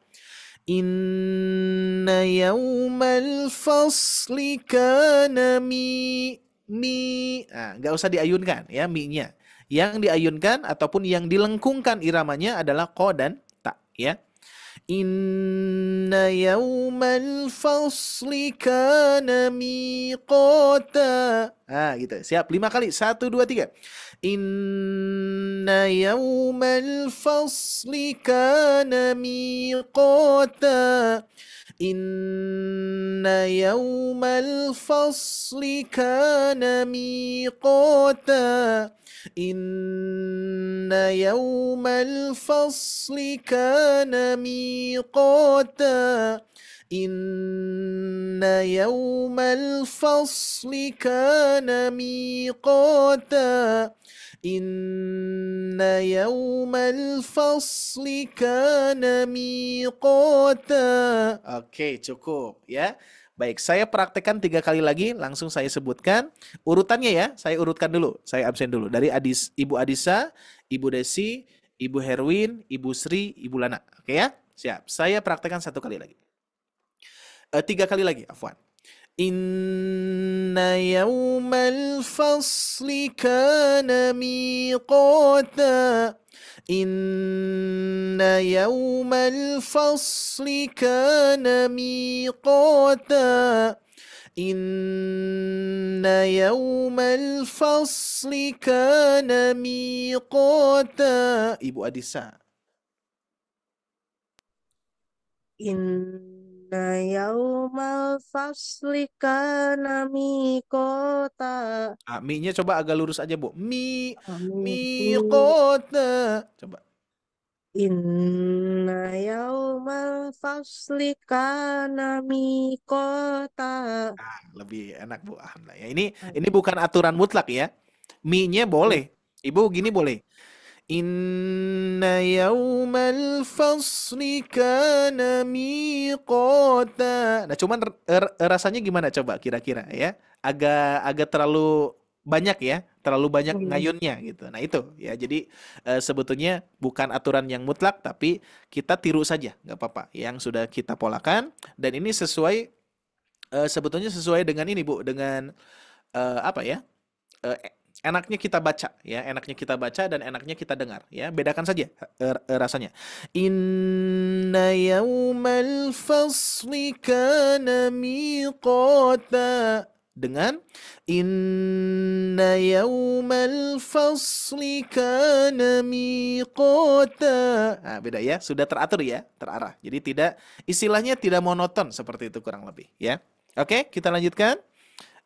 [SPEAKER 4] Inna yaumal fasli kana nah, nggak usah diayunkan ya mi-nya. Yang diayunkan ataupun yang dilengkungkan iramanya adalah qa dan ta ya. Inna yaumal fasli kana miqata. Nah, gitu. Siap, 5 kali. 1, 2, 3. Inna yaumal fasli kana miqata. Inna yaumal fasli kana miqata. Inna yaumal fasli kana miqata. Inna yaumal fasli kana miqata. Inna yaumal fasli kana miqata. Oke, cukup ya. Baik, saya praktekkan 3 kali lagi, langsung saya sebutkan urutannya ya. Saya urutkan dulu, saya absen dulu dari Ibu Adisa, Ibu Desi, Ibu Herwin, Ibu Sri, Ibu Lana. Oke ya, siap. Saya praktekkan 1 kali lagi. 3 kali lagi, afwan. Inna yaumal fasli kana miqata. Inna yaumal fasli kana miqata. Inna yaumal fasli kana miqata. Ibu Adisa.
[SPEAKER 3] Inna yaumal fasli kana miqata.
[SPEAKER 4] Mi-nya coba agak lurus aja, Bu.
[SPEAKER 3] Amin.
[SPEAKER 4] Miqata. Coba.
[SPEAKER 3] Inna yaumal fasli kana miqata.
[SPEAKER 4] Lebih enak, Bu. Alhamdulillah. Ya, ini bukan aturan mutlak ya. Mi-nya boleh. Ibu gini boleh. Inna yaumal fasli kana miqata. Nah, cuman rasanya gimana coba kira-kira ya? Agak terlalu banyak ya, terlalu banyak ngayunnya gitu. Nah, itu ya. Jadi sebetulnya bukan aturan yang mutlak, tapi kita tiru saja, nggak apa-apa. Yang sudah kita polakan dan ini sesuai sebetulnya sesuai dengan ini, Bu, dengan apa ya? Enaknya kita baca ya, enaknya kita baca dan enaknya kita dengar ya. Bedakan saja rasanya. Inna yaumal fasli kana miqata dengan inna yaumal fasli kana miqata. Nah, beda ya, sudah teratur ya, terarah. Jadi istilahnya tidak monoton seperti itu kurang lebih ya. Oke, kita lanjutkan.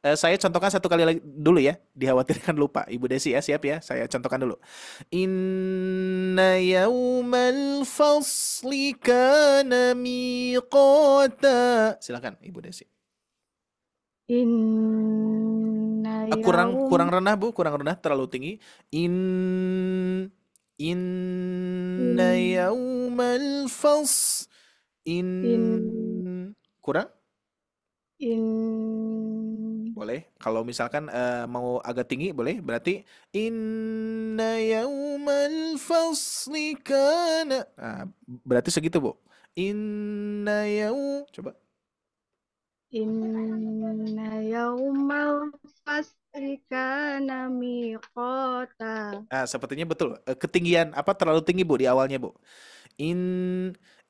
[SPEAKER 4] Saya contohkan satu kali lagi dulu ya, dikhawatirkan lupa. Ibu Desi ya, siap ya, saya contohkan dulu. Inna yaumal fasli kana miqata. Silakan Ibu Desi.
[SPEAKER 6] Inna
[SPEAKER 4] Kurang rendah, Bu, kurang rendah, terlalu tinggi. Inna yaumal kurang? Boleh. Kalau misalkan mau agak tinggi boleh. Berarti inna yaumal fasli kana. Nah, berarti segitu, Bu. Coba.
[SPEAKER 6] Inna yaumal fasli kana miqata.
[SPEAKER 4] Sepertinya betul. Ketinggian apa terlalu tinggi, Bu, di awalnya, Bu.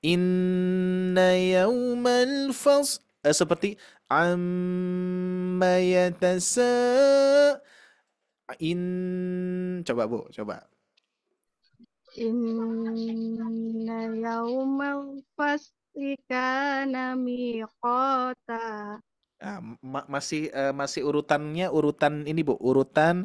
[SPEAKER 4] Inna yaumal fasli seperti amma coba, Bu, coba.
[SPEAKER 6] Inna yaumal fasli kana miqata.
[SPEAKER 4] Masih urutan ini, Bu, urutan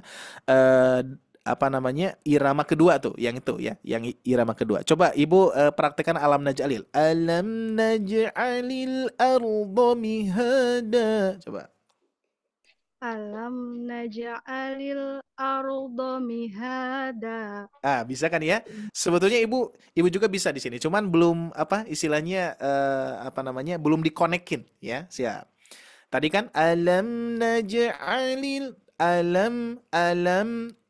[SPEAKER 4] apa namanya, irama kedua tuh, yang itu ya, yang irama kedua. Coba Ibu praktekkan alam naj'alil. Alam naj'alil arda mihada. Coba.
[SPEAKER 6] Alam naj'alil arda mihada.
[SPEAKER 4] Bisa kan ya? Sebetulnya Ibu juga bisa di sini. Cuman belum apa istilahnya apa namanya? Belum dikonekin ya. Siap. Tadi kan alam naj'alil alam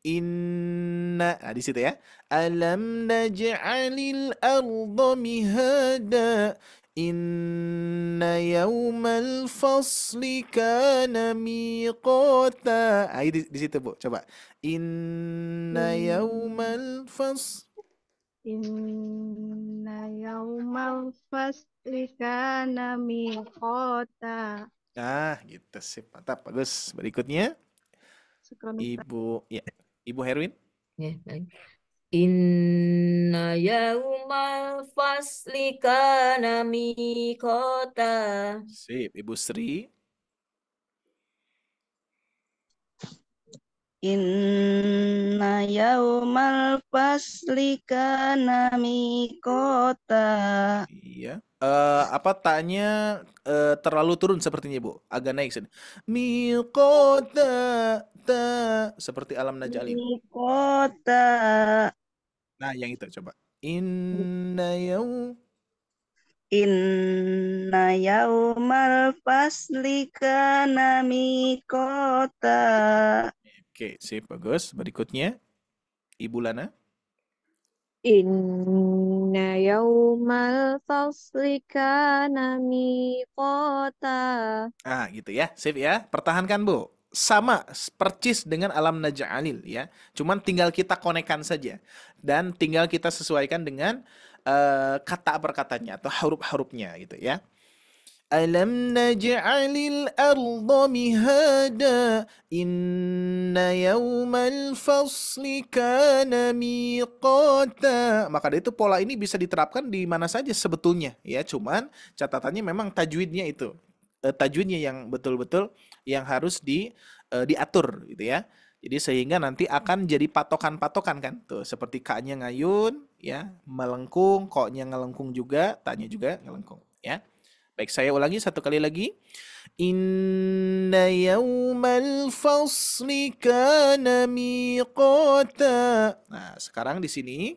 [SPEAKER 4] inna. Nah, di situ ya. Alam naj'alil arda mihada. Inna yaumal fasli kana miqata. Di situ, Bu. Coba. Inna yaumal
[SPEAKER 6] Inna yaumal fasli kana miqata.
[SPEAKER 4] Gitu sih. Mantap, bagus. Berikutnya Ibu Herwin.
[SPEAKER 5] Ya, baik. Inna yaumal fasli kana miqata.
[SPEAKER 4] Sip, Ibu Sri.
[SPEAKER 2] Inna yaumal fasli kana miqata.
[SPEAKER 4] Iya. Apa taknya terlalu turun sepertinya, Bu? Agak naik sini. Miqata seperti alam naj'alin.
[SPEAKER 2] Miqata.
[SPEAKER 4] Nah, yang itu coba.
[SPEAKER 2] Inna yaumal fasli kana miqata.
[SPEAKER 4] Oke, sip, bagus. Berikutnya Ibu Lana.
[SPEAKER 6] Inna yaumal fasli kana miqata.
[SPEAKER 4] Gitu ya. Sip ya. Pertahankan, Bu. Sama percis dengan alam naj'alil ya. Cuman tinggal kita konekkan saja dan tinggal kita sesuaikan dengan kata per katanya atau huruf-hurufnya gitu ya. Alam naj'alil arda mihada inna yawmal fasli kana miqata. Maka dari itu pola ini bisa diterapkan di mana saja sebetulnya ya, cuman catatannya memang tajwidnya itu. Tajwidnya yang betul-betul yang harus diatur gitu ya. Jadi sehingga nanti akan jadi patokan-patokan kan. Tuh seperti ka-nya ngayun ya, melengkung, ko-nya ngelengkung juga, ta-nya juga ngelengkung ya. Baik, saya ulangi satu kali lagi. Inna yawmal fasli kana miqata. Nah, sekarang di sini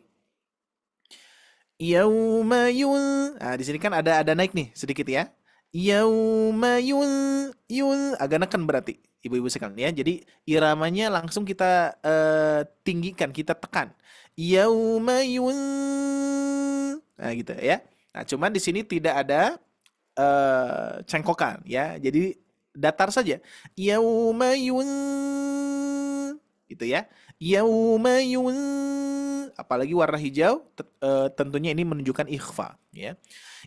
[SPEAKER 4] yauma yul. Nah, di sini kan ada naik nih sedikit ya. Yauma yul agak neken berarti ibu-ibu sekalian ya. Jadi iramanya langsung kita tinggikan, kita tekan. Yauma yul. Nah, gitu ya. Nah, cuman di sini tidak ada cengkokan ya. Jadi datar saja. Yauma yul. Gitu ya. Yauma yul. Apalagi warna hijau tentunya ini menunjukkan ikhfa ya.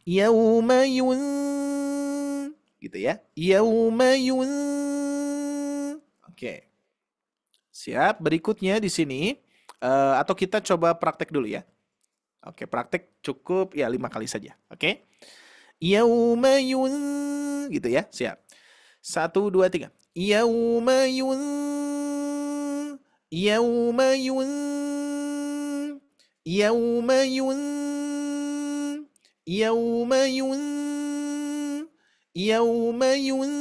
[SPEAKER 4] Yauma yul. Gitu ya. Yauma yul. Oke. Siap. Berikutnya di sini atau kita coba praktek dulu ya. Oke, praktek cukup ya 5 kali saja. Oke. Yauma yul. Gitu ya. Siap. 1, 2, 3. Yauma yul. Yauma yul. Yauma yul. Yauma yul. Yauma yul.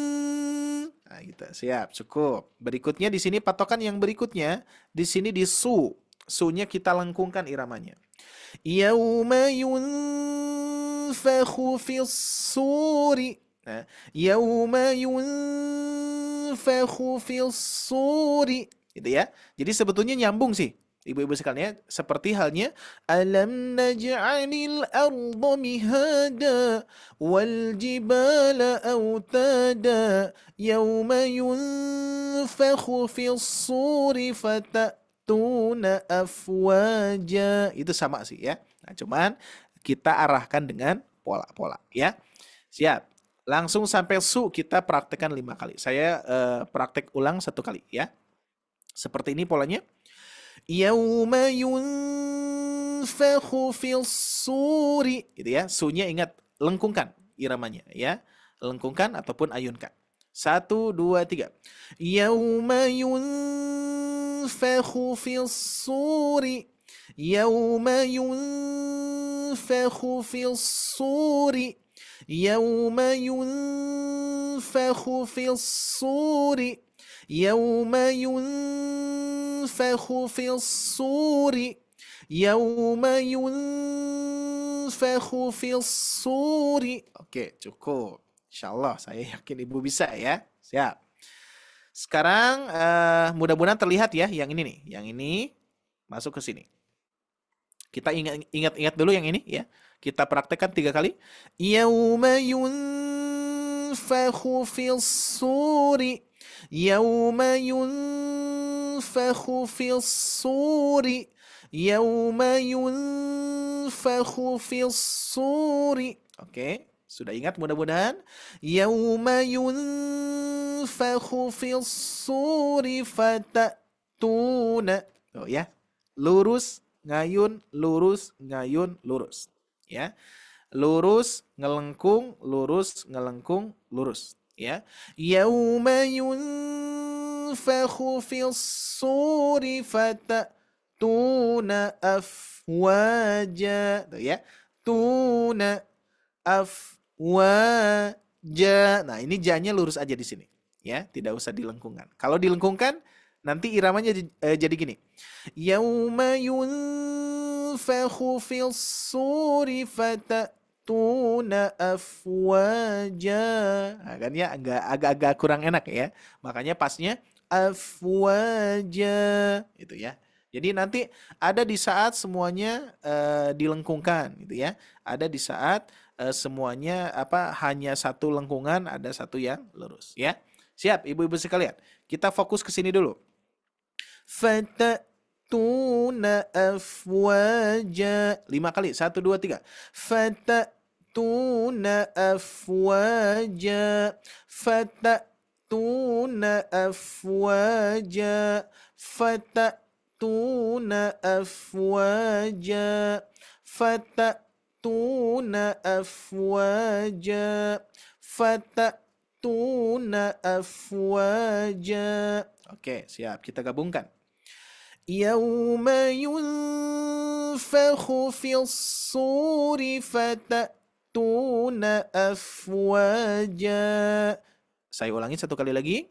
[SPEAKER 4] Nah, gitu. Siap, cukup. Berikutnya di sini patokan yang berikutnya di sini di su. Su-nya kita lengkungkan iramanya. Yauma yunfakhu fis-suri. Nah, yauma yunfakhu fis-suri. Gitu ya. Jadi sebetulnya nyambung sih. Ibu-ibu sekalian, seperti halnya alam naj'alil arda mihada wal jibala autada yauma yunfakhu fis-suri fatatuna afwaja. Itu sama sih ya. Nah, cuman kita arahkan dengan pola-pola ya. Siap. Langsung sampai su kita praktekkan 5 kali. Saya praktek ulang 1 kali ya. Seperti ini polanya. Yauma yunfakhu fis-suri. Gitu ya. Sunya ingat lengkungkan iramanya ya. Lengkungkan ataupun ayunkan. 1, 2, 3. Yauma yunfakhu fis-suri. Yauma yunfakhu fis-suri. Yauma yunfakhu fis-suri. Yauma yunfakhu fis-suri. Yauma yunfakhu fis-suri. Oke, cukup. Insyaallah saya yakin ibu bisa ya. Siap. Sekarang mudah-mudahan terlihat ya yang ini nih. Yang ini masuk ke sini. Kita ingat dulu yang ini ya. Kita praktekkan 3 kali. Yauma yunfakhu fis-suri. Yauma yunfakhu fis-suri. Yauma yunfakhu fis-suri. Oke, sudah ingat mudah-mudahan. Yauma yunfakhu fis-suri fatatuna. Oh ya. Lurus, ngayun, lurus, ngayun, lurus. Ya. Lurus, ngelengkung, lurus, ngelengkung, lurus. Ya. Yauma yunfakhu fis-suri fatatuna afwaja. Tuh ya. Tuna afwaja. Nah, ini ja-nya lurus aja di sini. Ya, tidak usah dilengkungkan. Kalau dilengkungkan nanti iramanya jadi gini. Yauma yunfakhu fis-suri fatatuna afwaja. Nah, kan ya agak kurang enak ya. Makanya pasnya afwaja itu ya. Jadi nanti ada di saat semuanya dilengkungkan gitu ya. Ada di saat semuanya hanya satu lengkungan, ada satu yang lurus ya. Siap ibu-ibu sekalian. Kita fokus ke sini dulu. Fatatuna afwaja. 5 kali. 1, 2, 3. أفواجا فتأتون أفواجا فتأتون أفواجا فتأتون أفواجا فتأتون أفواجا. Oke, siap. Kita gabungkan. يوم ينفخ في الصور فتأتون أفواجا. Saya ulangi satu kali lagi.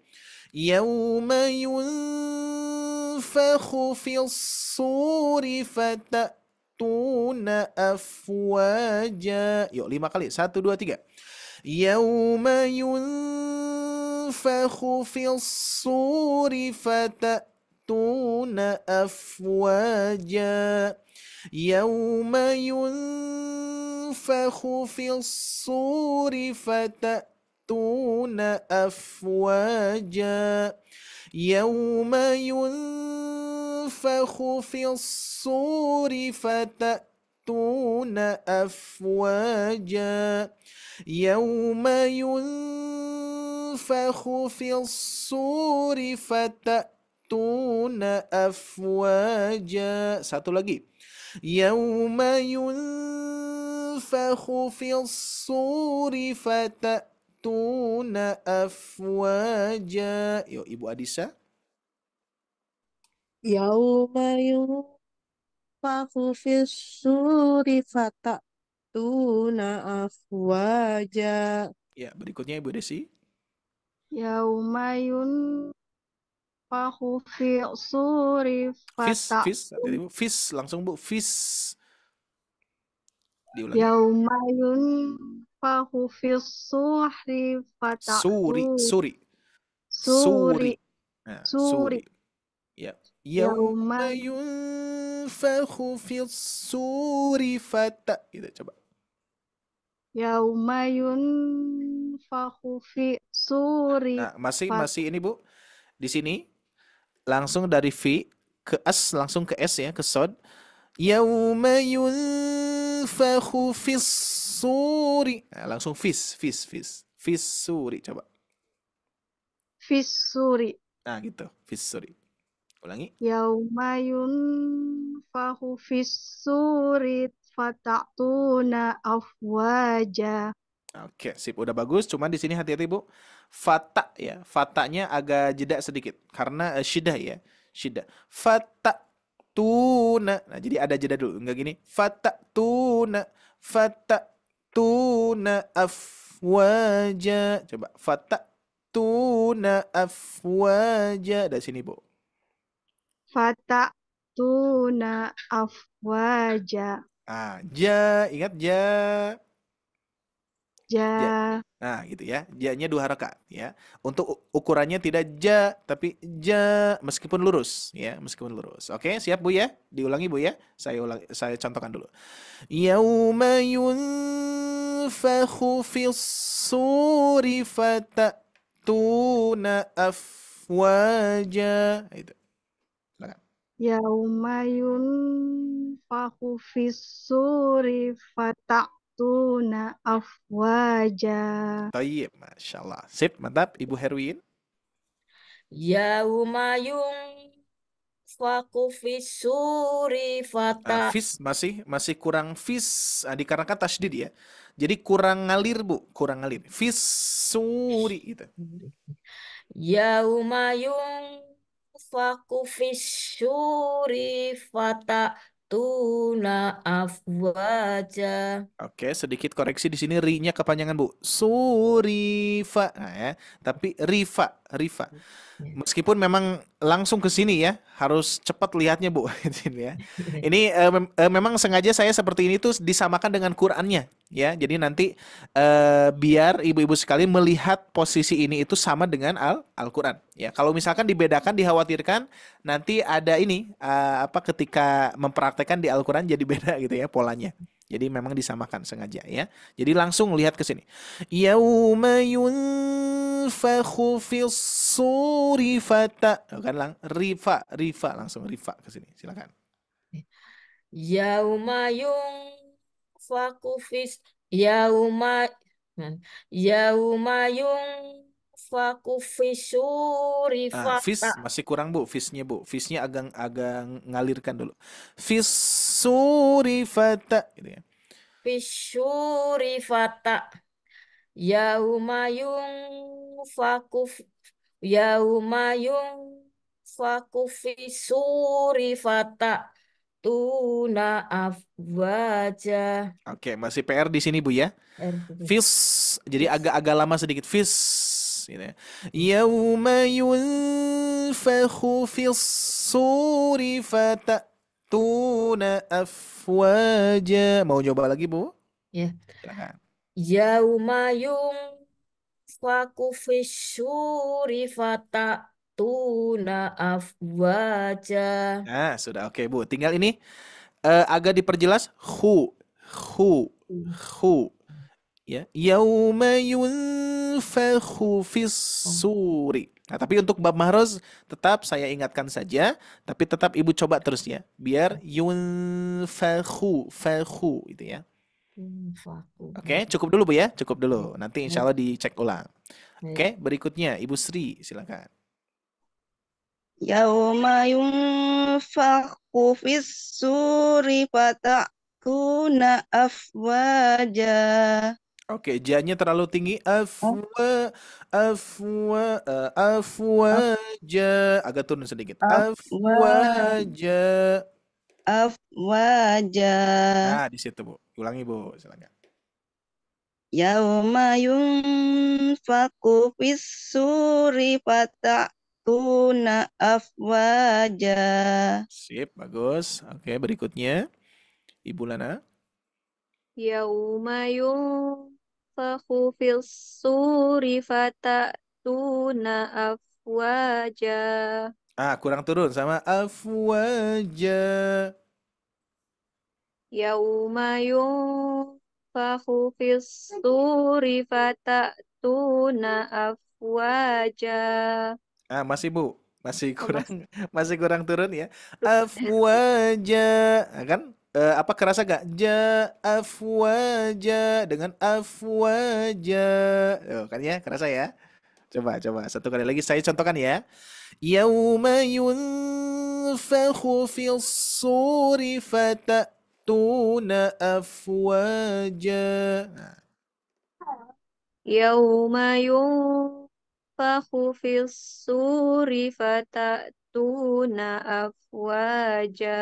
[SPEAKER 4] يوم ينفخ في الصور فتأتون أفواجا. Yuk 5 kali. 1, 2, 3. يوم ينفخ في الصور فتأتون أفواجا يوم ينفخ في الصور فتأتون أفواجا يوم ينفخ في الصور فتأتون أفواجا يوم ينفخ في الصور فتأتون أفواجا. Satu lagi. يوم ينفخ في الصور فتأتون أفواجا. Yuk, Ibu Adisa.
[SPEAKER 3] Yauma yunfakhu fis-suri fata'tuna afwaja.
[SPEAKER 4] Ya, berikutnya Ibu Desi.
[SPEAKER 6] Yauma yunfakhu fi suri
[SPEAKER 4] Fis,
[SPEAKER 6] fata'tun.
[SPEAKER 4] fis, langsung Bu, fis. Diulangi.
[SPEAKER 6] Yauma yunfakhu fi suri fata'tun.
[SPEAKER 4] Suri.
[SPEAKER 6] Suri.
[SPEAKER 4] Nah,
[SPEAKER 6] Suri.
[SPEAKER 4] Ya.
[SPEAKER 6] Yauma
[SPEAKER 4] Yauma yunfakhu fis suri gitu coba.
[SPEAKER 6] Yauma yunfakhu fi suri
[SPEAKER 4] Nah, masih ini Bu. Di sini langsung dari fi ke as, langsung ke s ya, ke sod. Yauma yunfakhu fis suri. Nah, langsung fis suri coba.
[SPEAKER 6] suri.
[SPEAKER 4] Nah, gitu, fis suri. Ulangi.
[SPEAKER 6] Yauma yunfakhu fi suri fata'tuna afwaja.
[SPEAKER 4] Oke, sip, udah bagus. Cuman di sini hati-hati Bu. Fata ya, fatanya agak jeda sedikit karena syiddah ya, syiddah. Fata tuna. Nah, jadi ada jeda dulu, enggak gini. Fata tuna afwaja. Coba fata tuna afwaja dari sini Bu.
[SPEAKER 6] Fata'tuna afwaja.
[SPEAKER 4] Ah, ingat ja. Nah, gitu ya. Ja-nya 2 harakat ya. Untuk ukurannya tidak ja tapi ja meskipun lurus ya, meskipun lurus. Oke, siap Bu ya? Diulangi Bu ya. Saya contohkan dulu. Yauma yunfakhu fis suri fata'tuna afwaja. Itu. Silakan.
[SPEAKER 6] Yauma yunfakhu fi suri fata'tuna afwaja.
[SPEAKER 4] Tayyib, Masya Allah. Sip, mantap. Ibu Herwin.
[SPEAKER 5] Yauma yunfakhu fis suri
[SPEAKER 4] Fis masih kurang fis dikarenakan tasydid ya. Jadi kurang ngalir Bu, kurang ngalir. Fis suri gitu.
[SPEAKER 5] Yauma yunfakhu fis suri fata'tuna afwaja.
[SPEAKER 4] Oke, sedikit koreksi di sini ri-nya kepanjangan Bu. Surifa. Nah ya, tapi rifa. Meskipun memang langsung ke sini ya, harus cepat lihatnya Bu. ya. Ini memang sengaja saya seperti ini tuh disamakan dengan Qur'annya ya. Jadi nanti biar ibu-ibu sekalian melihat posisi ini itu sama dengan Al-Qur'an ya. Kalau misalkan dibedakan, dikhawatirkan nanti ada ini ketika mempraktekkan di Al-Qur'an jadi beda gitu ya polanya. Jadi memang disamakan sengaja ya. Jadi langsung lihat ke sini. Yauma yunfakhu fis suri fata. Kan rifa langsung rifa ke sini. Silakan.
[SPEAKER 5] Yauma yunfakhu fis yauma yauma yunfaku fisuri
[SPEAKER 4] Fis
[SPEAKER 5] fata
[SPEAKER 4] masih kurang Bu, fisnya Bu. Fisnya agak agak ngalirkan dulu. Fis suri fata gitu ya.
[SPEAKER 5] fisuri fata yauma yunfaku yauma yunfaku fisuri fata tuna afwaja.
[SPEAKER 4] Oke, masih PR di sini Bu ya.
[SPEAKER 5] RTP.
[SPEAKER 4] Fis jadi agak-agak lama sedikit. Fis gitu ya. Yauma yunfakhu fis suri fata tuna afwaja. Mau coba lagi Bu?
[SPEAKER 5] Ya.
[SPEAKER 4] Silakan.
[SPEAKER 5] Yauma yunfaku fisuri fata tuna afwaja.
[SPEAKER 4] Nah, sudah oke Bu. Tinggal ini agak diperjelas hu ya. Yauma yunfakhu fis suri. Nah, tapi untuk bab mahroz tetap saya ingatkan saja, tapi tetap Ibu coba terus ya, biar fakhu itu ya.
[SPEAKER 5] Yunfaku.
[SPEAKER 4] Oke, cukup dulu Bu ya, cukup dulu. Nanti insya Allah dicek ulang.
[SPEAKER 5] Baik.
[SPEAKER 4] Oke, berikutnya Ibu Sri, silakan.
[SPEAKER 2] Yauma yunfakhu fis-suri fata'tuna afwaja.
[SPEAKER 4] Oke, janya terlalu tinggi. Afwaja. Agak turun sedikit. Afwaja.
[SPEAKER 2] Afwaja.
[SPEAKER 4] Nah, di situ Bu. Ulangi Bu, silakan.
[SPEAKER 2] Yauma yunfaku fis-suri fata'tuna afwaja.
[SPEAKER 4] Sip, bagus. Oke, berikutnya Ibu Lana.
[SPEAKER 6] Yauma yunfakhu fis-suri fata'tuna afwaja.
[SPEAKER 4] Kurang turun sama afwaja.
[SPEAKER 6] Yauma yunfakhu fis-suri fata'tuna afwaja.
[SPEAKER 4] Masih Bu. Masih
[SPEAKER 6] Oh,
[SPEAKER 4] kurang masih kurang turun ya. Afwaja. Nah, kan apa kerasa gak? Afwaja dengan afwaja. Kan ya, kerasa ya? Coba satu kali lagi saya contohkan ya. Yauma yunfakhu fis suri fatatuna afwaja. Nah,
[SPEAKER 6] Yauma yunfakhu fis-suri fata'tuna afwaja.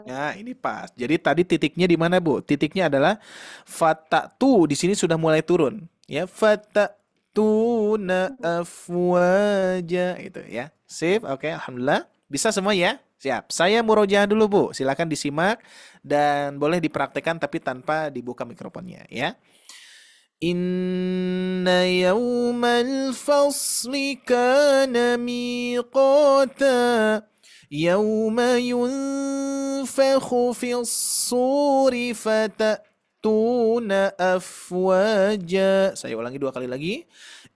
[SPEAKER 4] Nah, ini pas. Jadi tadi titiknya di mana, Bu? Titiknya adalah fatatu di sini sudah mulai turun, ya. Fatatuna afwaja itu ya. Sip. Oke, alhamdulillah. Bisa semua ya? Siap. Saya murojaah dulu, Bu. Silakan disimak dan boleh dipraktekkan tapi tanpa dibuka mikrofonnya, ya. Inna yawmal fasli kana miqata. يوم ينفخ في الصور فتأتون أفواجا. Saya ulangi dua kali lagi.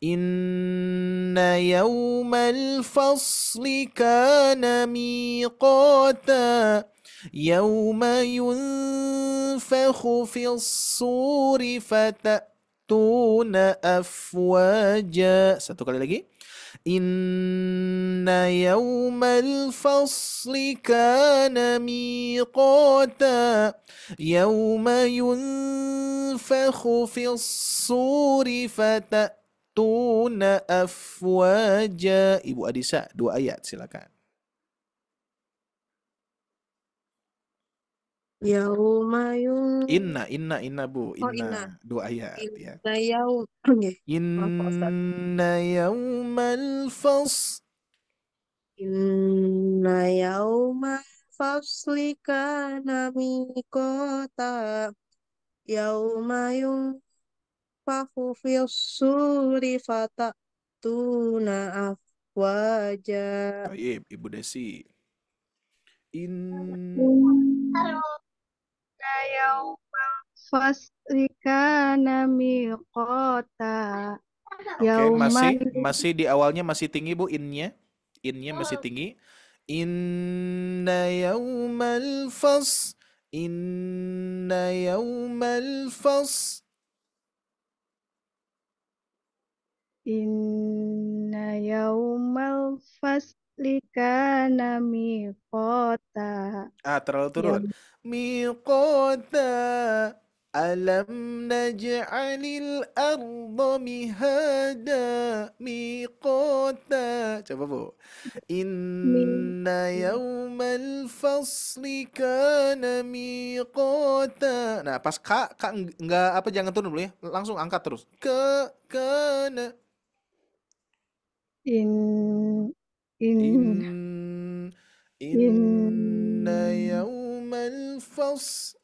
[SPEAKER 4] Inna yawmal fasli kana miqata. Yawma yunfakhu fi suri fatatuna afwaja. Satu kali lagi. Inna yawmal fasli kana miqata. Yawma yunfakhu fi suri fatatuna afwaja. Ibu Adisa, 2 ayat silakan.
[SPEAKER 3] Yauma yun.
[SPEAKER 4] Inna Bu,
[SPEAKER 3] Oh,
[SPEAKER 4] inna. 2 ayat ya.
[SPEAKER 3] Inna yaum. Nggih. Maaf, Pak Ustaz.
[SPEAKER 4] Inna yawmal fasl.
[SPEAKER 3] Inna yauma fasli kana miqata. Yauma yunfakhu fis suri fatatuna afwaja.
[SPEAKER 4] Baik, Ibu Desi.
[SPEAKER 6] Faslikana miqata.
[SPEAKER 4] Oke, masih di awalnya masih tinggi Bu innya. Innya masih tinggi. Inna yaumal fasl. Inna yaumal fasl.
[SPEAKER 2] Inna yaumal fasli kana miqata.
[SPEAKER 4] Terlalu turun. Miqata. Alam naj'alil arda mihada. Miqata. Coba Bu. Inna yaumal fasli kana miqata. Nah, pas kak enggak apa jangan turun dulu ya. Langsung angkat terus. Kana.
[SPEAKER 2] In in
[SPEAKER 4] In inna yaumal fasl.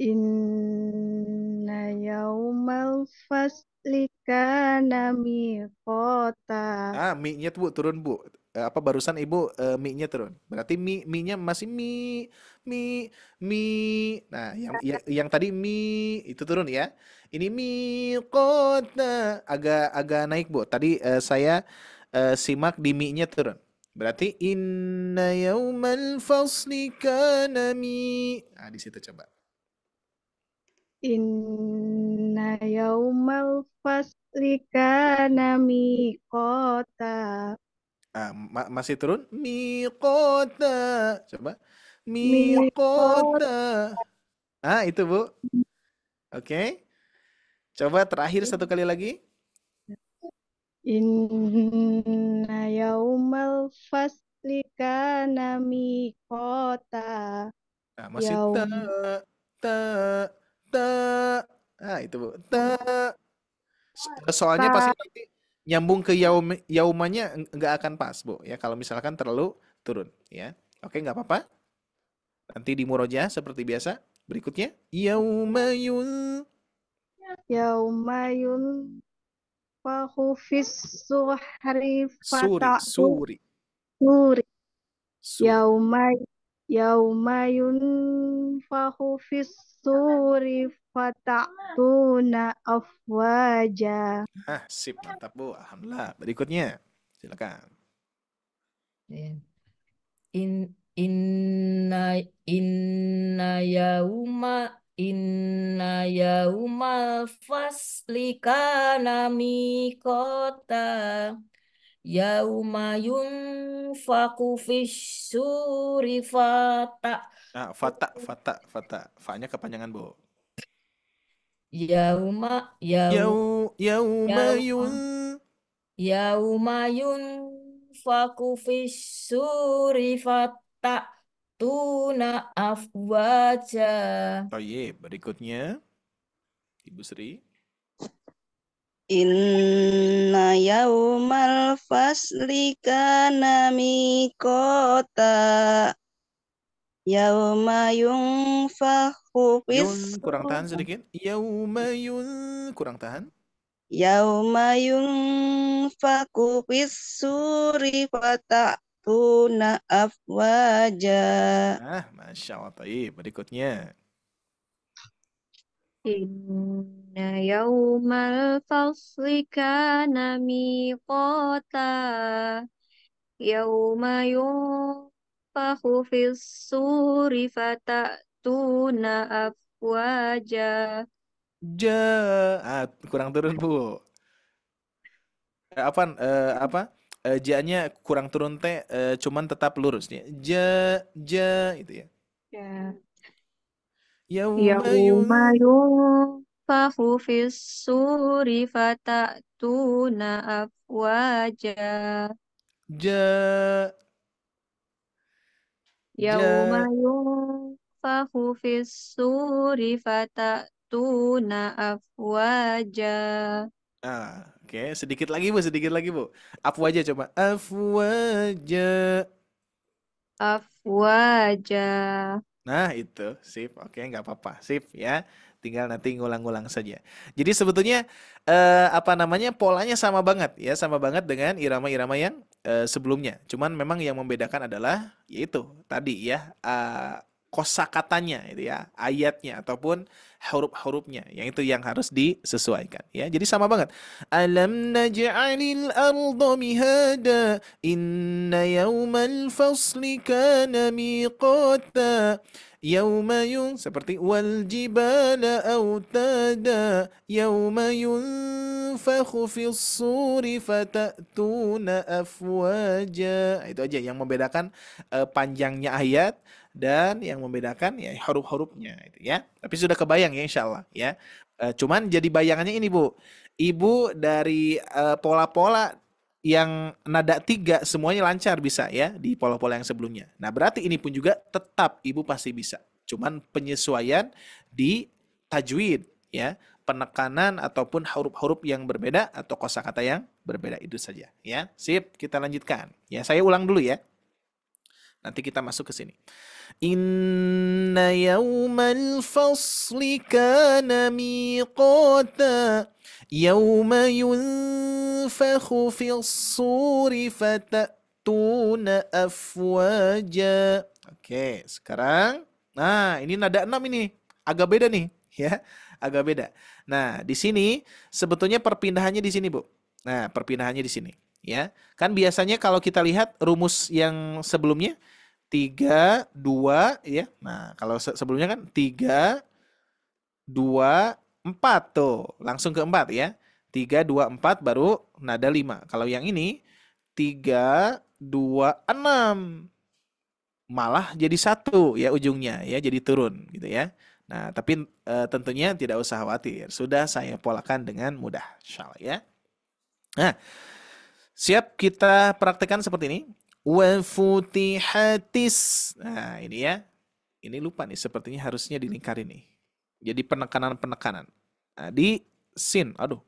[SPEAKER 2] inna yaumal fasli kana miqata.
[SPEAKER 4] Mi-nya tuh Bu, turun Bu. Apa barusan Ibu mi-nya turun. Berarti mi-nya masih mi mi. Nah, yang tadi mi itu turun ya. Ini mi kota agak agak naik Bu. Tadi saya simak di mi-nya turun. Berarti inna yaumal fasli kana mi. Nah, di situ coba.
[SPEAKER 2] Inna yaumal fasli kana miqata.
[SPEAKER 4] Masih turun mi kota. Coba mi kota.
[SPEAKER 2] Miqata.
[SPEAKER 4] Itu Bu. Oke. Coba terakhir satu kali lagi.
[SPEAKER 2] Inna yaumal fasli kana miqata.
[SPEAKER 4] Masih ta
[SPEAKER 2] Yaum
[SPEAKER 4] ta ta. Itu Bu. Soalnya pasti
[SPEAKER 2] ta
[SPEAKER 4] nanti nyambung ke yaumanya nggak akan pas, Bu. Ya kalau misalkan terlalu turun, ya. Oke, nggak apa-apa. Nanti di murojaah seperti biasa. Berikutnya yaumayul
[SPEAKER 2] yaumayun fahu fis suhri fata'u
[SPEAKER 4] suri
[SPEAKER 2] nuri.
[SPEAKER 4] suri.
[SPEAKER 2] Yaumay yaumayun fahu fis suri fata'tuna afwaja.
[SPEAKER 4] Sip, mantap Bu. Alhamdulillah. Berikutnya, silakan.
[SPEAKER 5] Ya. Inna inna yauma inna yaumal fasli kana miqata yauma yunfaku fis-suri
[SPEAKER 4] Fata. Fa-nya kepanjangan Bu.
[SPEAKER 5] yauma yau
[SPEAKER 4] Yaumayul.
[SPEAKER 5] yauma yauma yunfaku fis-suri tuna afwaja.
[SPEAKER 4] Oh iya, berikutnya Ibu Sri.
[SPEAKER 2] Inna yaumal fasli kana miqata. Yauma yunfakhu
[SPEAKER 4] Yun kurang tahan
[SPEAKER 2] fis-suri.
[SPEAKER 4] sedikit. Yaumayul kurang tahan.
[SPEAKER 2] Yauma yunfaku fis-suri fata'tuna afwaja.
[SPEAKER 4] Masya Allah. Taib. Berikutnya.
[SPEAKER 7] Inna yaumal fasli kana miqata. Yauma yunfakhu fis-suri fata'tuna afwaja.
[SPEAKER 4] Kurang turun Bu. Apa? Ja-nya kurang turun teh, cuman tetap lurus nih. Ja itu ya.
[SPEAKER 7] Ya.
[SPEAKER 4] Yaumayul.
[SPEAKER 7] Yauma yunfakhu fis-suri fata'tuna afwaja.
[SPEAKER 4] Ja
[SPEAKER 7] Yauma
[SPEAKER 4] ja.
[SPEAKER 7] yunfakhu fis-suri fata'tuna afwaja.
[SPEAKER 4] Oke, sedikit lagi Bu, sedikit lagi Bu. Afu aja coba. Afu aja.
[SPEAKER 7] Afwaja.
[SPEAKER 4] Nah, itu. Sip. Oke, nggak apa-apa. Sip ya. Tinggal nanti ngulang-ngulang saja. Jadi sebetulnya apa namanya? Polanya sama banget ya, sama banget dengan irama-irama yang sebelumnya. Cuman memang yang membedakan adalah yaitu tadi ya, kosakatanya itu ya, ayatnya ataupun huruf-hurufnya, yang itu yang harus disesuaikan ya. Jadi sama banget. Alam naj'alil arda mihada inna yawmal fasli kana miqata yauma seperti wal jibala autada yauma yunfakhu fis suri fatatuna afwaja. Itu aja yang membedakan panjangnya ayat dan yang membedakan ya huruf-hurufnya itu ya. Tapi sudah kebayang ya insyaallah ya. Cuman jadi bayangannya ini Bu. Ibu dari pola-pola yang nada 3 semuanya lancar bisa ya di pola-pola yang sebelumnya. Nah, berarti ini pun juga tetap Ibu pasti bisa. Cuman penyesuaian di tajwid ya, penekanan ataupun huruf-huruf yang berbeda atau kosakata yang berbeda itu saja ya. Sip, kita lanjutkan. Ya, saya ulang dulu ya. Nanti kita masuk ke sini. Inna yawmal fasli kana miqata yawma yunfakhu fis suri fatatuna afwaja. Oke, sekarang nah ini nada 6 ini. Agak beda nih ya, agak beda. Nah, di sini sebetulnya perpindahannya di sini, Bu. Nah, perpindahannya di sini ya. Kan biasanya kalau kita lihat rumus yang sebelumnya 3, 2 ya. Nah, kalau sebelumnya kan 3, 2, 4 tuh. Langsung ke 4 ya. 3, 2, 4 baru nada 5. Kalau yang ini 3, 2, 6. Malah jadi 1 ya ujungnya ya, jadi turun gitu ya. Nah, tapi tentunya tidak usah khawatir. Sudah saya polakan dengan mudah insyaallah ya. Nah, siap kita praktekkan seperti ini. Wa futihatis. Nah, ini ya. Ini lupa nih, sepertinya harusnya dilingkarin nih. Jadi penekanan-penekanan. Nah, di sin. Aduh,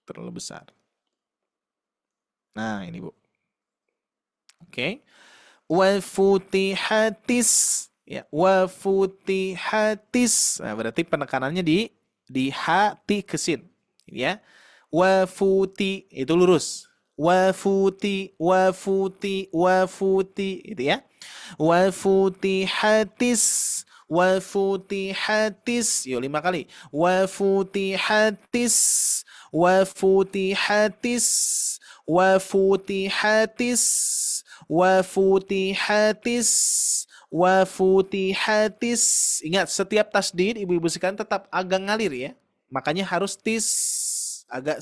[SPEAKER 4] terlalu besar. Nah, ini Bu. Oke. Wa futihatis. Ya, wa futihatis. Nah, berarti penekanannya di hati ke sin. Ini ya. Wa futi itu lurus. Wafuti, wafuti, wafuti, itu ya. Wafutihatis, wafutihatis. Yuk 5 kali. Wafutihatis, wafutihatis, wafutihatis, wafutihatis, wafutihatis. Ingat, setiap tasdid ibu-ibu sekalian tetap agak ngalir ya. Makanya harus tis, agak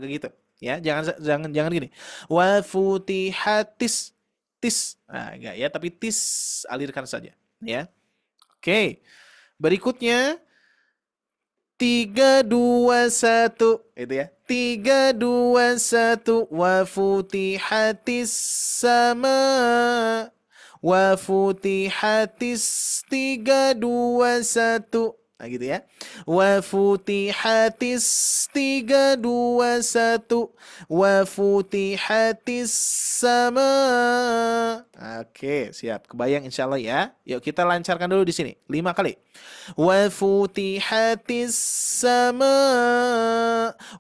[SPEAKER 4] gitu. Ya, jangan gini. Wa futihatis tis. Nah, enggak ya, tapi tis alirkan saja, ya. Oke. Berikutnya 3 2 1 itu ya. 3 2 1 wa futihatis sama. Wa futihatis 3 2 1. Nah, gitu ya. Wa futihatis 3 2 1 wa futihatis sama. Oke, siap. Kebayang insyaallah ya. Yuk kita lancarkan dulu di sini. 5 kali. Wa futihatis sama.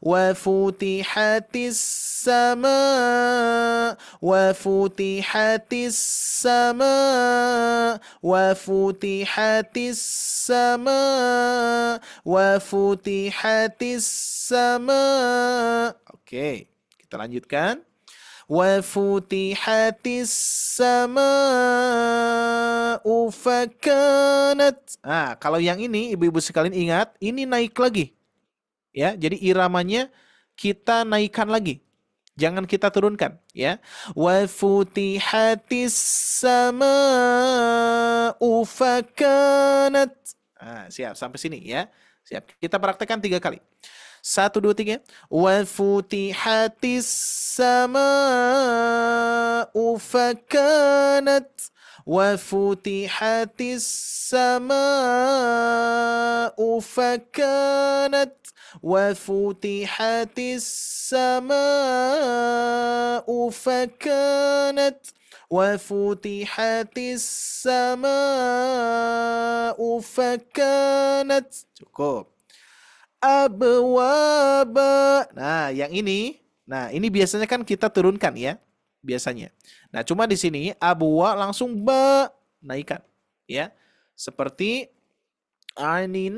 [SPEAKER 4] Wa futihatis sama. Wa futihatis sama. Wa futihatis sama. Wa futihatis sama. Oke, kita lanjutkan. Wa futihatis sama fakanat. Nah, kalau yang ini ibu-ibu sekalian ingat, ini naik lagi. Ya, jadi iramanya kita naikkan lagi. Jangan kita turunkan, ya. Wa futihatis sama fakanat. Nah, siap sampai sini ya. Siap. Kita praktekkan 3 kali. 1 2 3. Wa futihatis sama fakanat. Wa futihatis sama fakanat. Wa futihatis sama fakanat. Wa futihatis sama fakanat. Cukup. Abwaba. Nah, yang ini, ini biasanya kan kita turunkan ya, biasanya. Nah, cuma di sini abwa langsung ba naikkan, ya. Seperti anin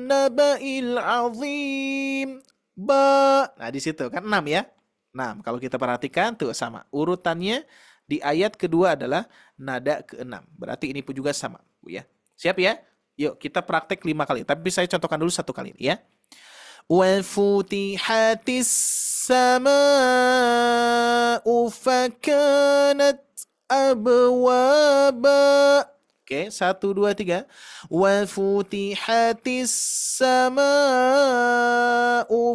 [SPEAKER 4] naba'il azim. Ba. Nah, di situ kan 6 ya. 6. Kalau kita perhatikan tuh sama. Urutannya di ayat kedua adalah nada ke-6. Berarti ini pun juga sama, Bu ya. Siap ya? Yuk kita praktek 5 kali. Tapi saya contohkan dulu 1 kali ya. Wa futihatis sama'u fakanat abwaba. Oke, 1, 2, 3. Wa futihatis sama'u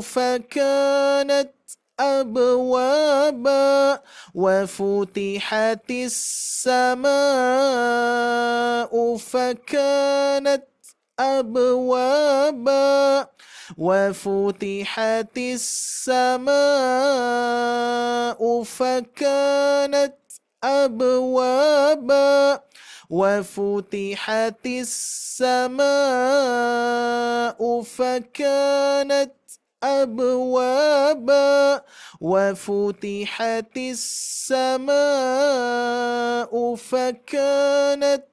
[SPEAKER 4] fakanat abwaba. Wa futihatis sama'u fakanat abwaba. Wa futihatis sama'u fakanat abwaba. Wa futihatis sama'u fakanat abwaba. Wa futihatis sama'u fakanat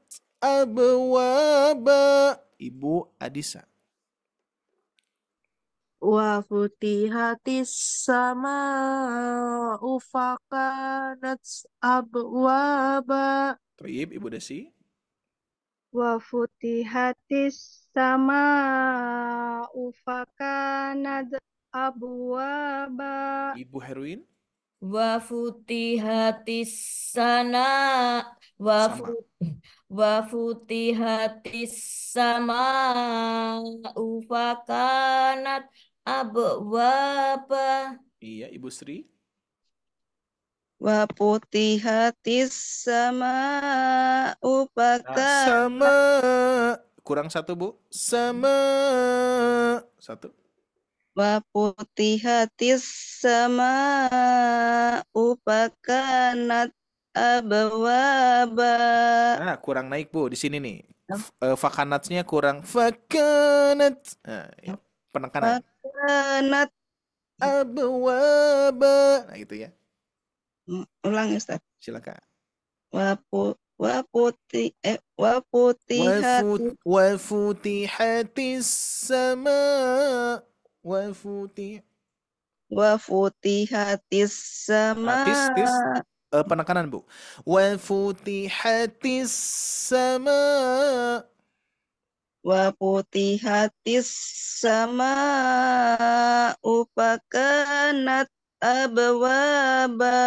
[SPEAKER 4] abwaba. Ibu Adisa.
[SPEAKER 3] Wa futihatis sama'u fakanat abwaba.
[SPEAKER 4] Thayyib, Ibu Desi.
[SPEAKER 7] Wa futihatis sama'u fakanat abwaba.
[SPEAKER 4] Ibu Herwin.
[SPEAKER 5] Wa futihatis sana wa
[SPEAKER 4] Sama.
[SPEAKER 5] fu- wa futihatis sama'u fakanat abwaba.
[SPEAKER 4] Iya, Ibu Sri.
[SPEAKER 2] Wa putihatis sama'u
[SPEAKER 4] Nah,
[SPEAKER 2] fakanat
[SPEAKER 4] sama. Kurang 1, Bu. Sama. 1.
[SPEAKER 2] Wa putihatis sama'u fakanat abwaba.
[SPEAKER 4] Nah, kurang naik, Bu. Di sini nih. Fakanatnya kurang. Fakanat. Nah, ya. Penekanan.
[SPEAKER 2] Fakanat.
[SPEAKER 4] Abwaba. Nah, gitu ya.
[SPEAKER 2] Ulang Ustaz.
[SPEAKER 4] Silakan.
[SPEAKER 2] Wa putihatis
[SPEAKER 4] Wa futihatis sama. Wa
[SPEAKER 2] futihatis sama.
[SPEAKER 4] tis. Penekanan, Bu. Wa futihatis sama.
[SPEAKER 2] Wa putihatis sama fakanat abwaba.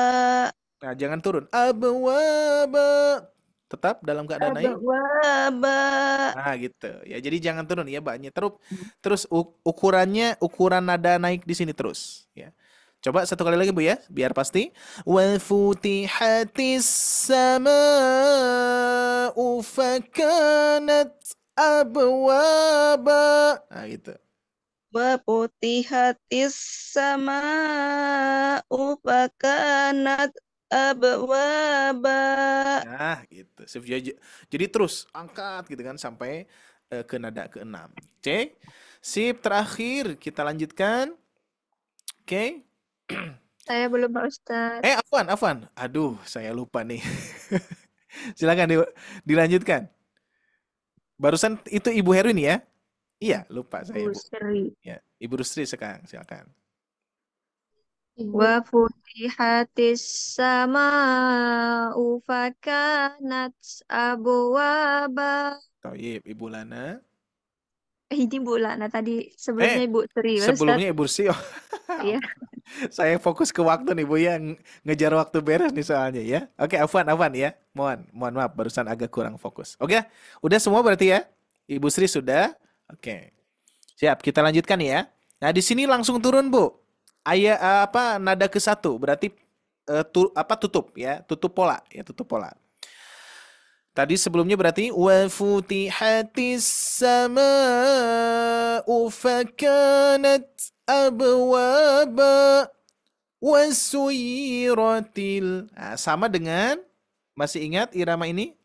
[SPEAKER 4] Nah, jangan turun. Abwaba. Tetap dalam keadaan naik.
[SPEAKER 2] Abwaba.
[SPEAKER 4] Nah, gitu. Ya, jadi jangan turun ya, Mbaknya. Terus ukuran nada naik di sini terus, ya. Coba 1 kali lagi, Bu ya, biar pasti. Wa futihatis sama'u fakanat abwaba. Nah, gitu.
[SPEAKER 2] Wa putihatis sama fakanat abwaba.
[SPEAKER 4] Nah, gitu. Jadi terus angkat gitu kan sampai ke nada ke-6. Oke. Sip, terakhir kita lanjutkan. Oke.
[SPEAKER 7] Saya belum, Pak Ustadz.
[SPEAKER 4] Afwan. Aduh, saya lupa nih. Silakan dilanjutkan. Barusan itu Ibu Herwin ya? Iya, lupa saya, Bu.
[SPEAKER 7] Sri.
[SPEAKER 4] Ya, Ibu Rusri sekarang, silakan.
[SPEAKER 7] Wa futihatis sama'u fakanat abwaba.
[SPEAKER 4] Thayyib, Ibu Lana.
[SPEAKER 7] Ini Bu Lana tadi, sebelumnya Ibu Sri, Pak
[SPEAKER 4] Sebelumnya
[SPEAKER 7] Ustadz.
[SPEAKER 4] Ibu Rusri. Oh,
[SPEAKER 7] Iya.
[SPEAKER 4] saya fokus ke waktu nih, Bu ya, ngejar waktu beres nih soalnya ya. Oke, afwan ya. Mohon maaf barusan agak kurang fokus. Oke, udah semua berarti ya? Ibu Sri sudah? Oke. Siap, kita lanjutkan ya. Nah, di sini langsung turun, Bu. Nada ke-1 berarti tutup ya, tutup pola. Tadi sebelumnya berarti wa futihatis sama'u fakanat abwaba wa suyiratil. Nah, sama dengan, masih ingat irama ini?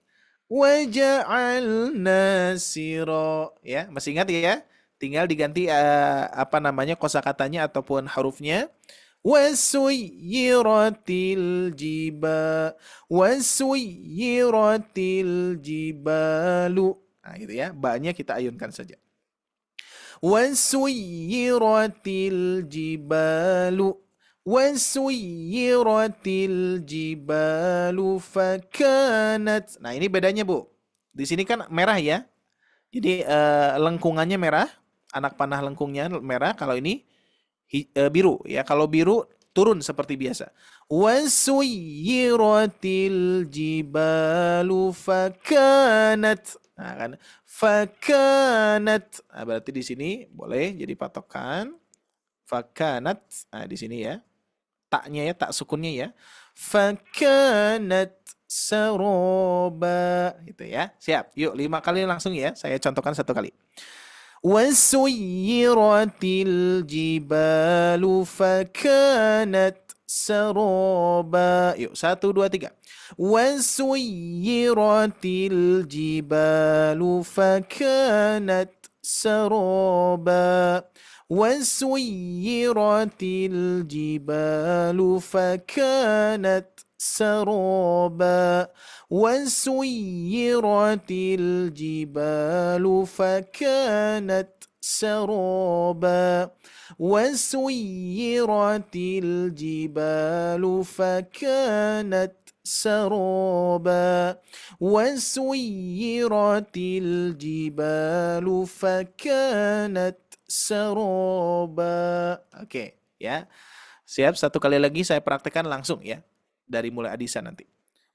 [SPEAKER 4] Wa ja'alna sira, ya, masih ingat ya? Tinggal diganti kosakatanya ataupun hurufnya. Wasuyiratil jibalu. Nah, gitu ya. Ba-nya kita ayunkan saja. Wasuyiratil jibalu. Wasuyiratil jibalu fakanat. Nah, ini bedanya, Bu. Di sini kan merah ya. Jadi lengkungannya merah, anak panah lengkungnya merah. Kalau ini biru ya. Kalau biru turun seperti biasa. Wasuyiratil jibalu fakanat. Nah, kan fakanat. Nah, berarti di sini boleh jadi patokan. Fakanat. Nah, di sini ya. Taknya ya, tak sukunnya ya. Fakanat saroba. Gitu ya. Siap. Yuk 5 kali langsung ya. Saya contohkan 1 kali. Wasuyiratil jibalu fakanat saroba. Yuk 1, 2, 3. Wasuyiratil jibalu fakanat saroba. Wasuyiratil jibalu fakanat saroba. Wasuyiratil jibalu fakanat saroba. Wasuyiratil jibalu fakanat saroba. Wasuyiratil jibalu fakanat saroba. Oke, ya. Siap, 1 kali lagi saya praktekkan langsung ya. Dari mulai Adisa nanti.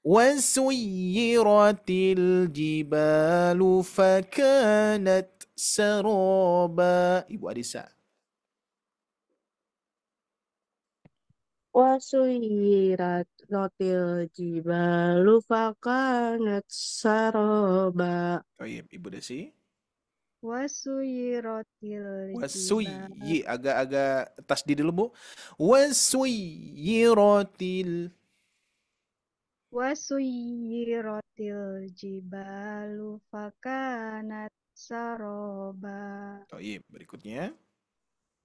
[SPEAKER 4] Wasuyiratil jibalu fakanat saroba. Ibu Adisa.
[SPEAKER 3] Wasuyiratil jibalu fakanat saroba.
[SPEAKER 4] Oh iya, Ibu Desi.
[SPEAKER 7] Wasuyiratil
[SPEAKER 4] Wasuyi, agak tasdid dulu, Bu. Wasuyiratil.
[SPEAKER 7] Wasuyiratil jibalu fakanat saroba.
[SPEAKER 4] Oh iya, berikutnya.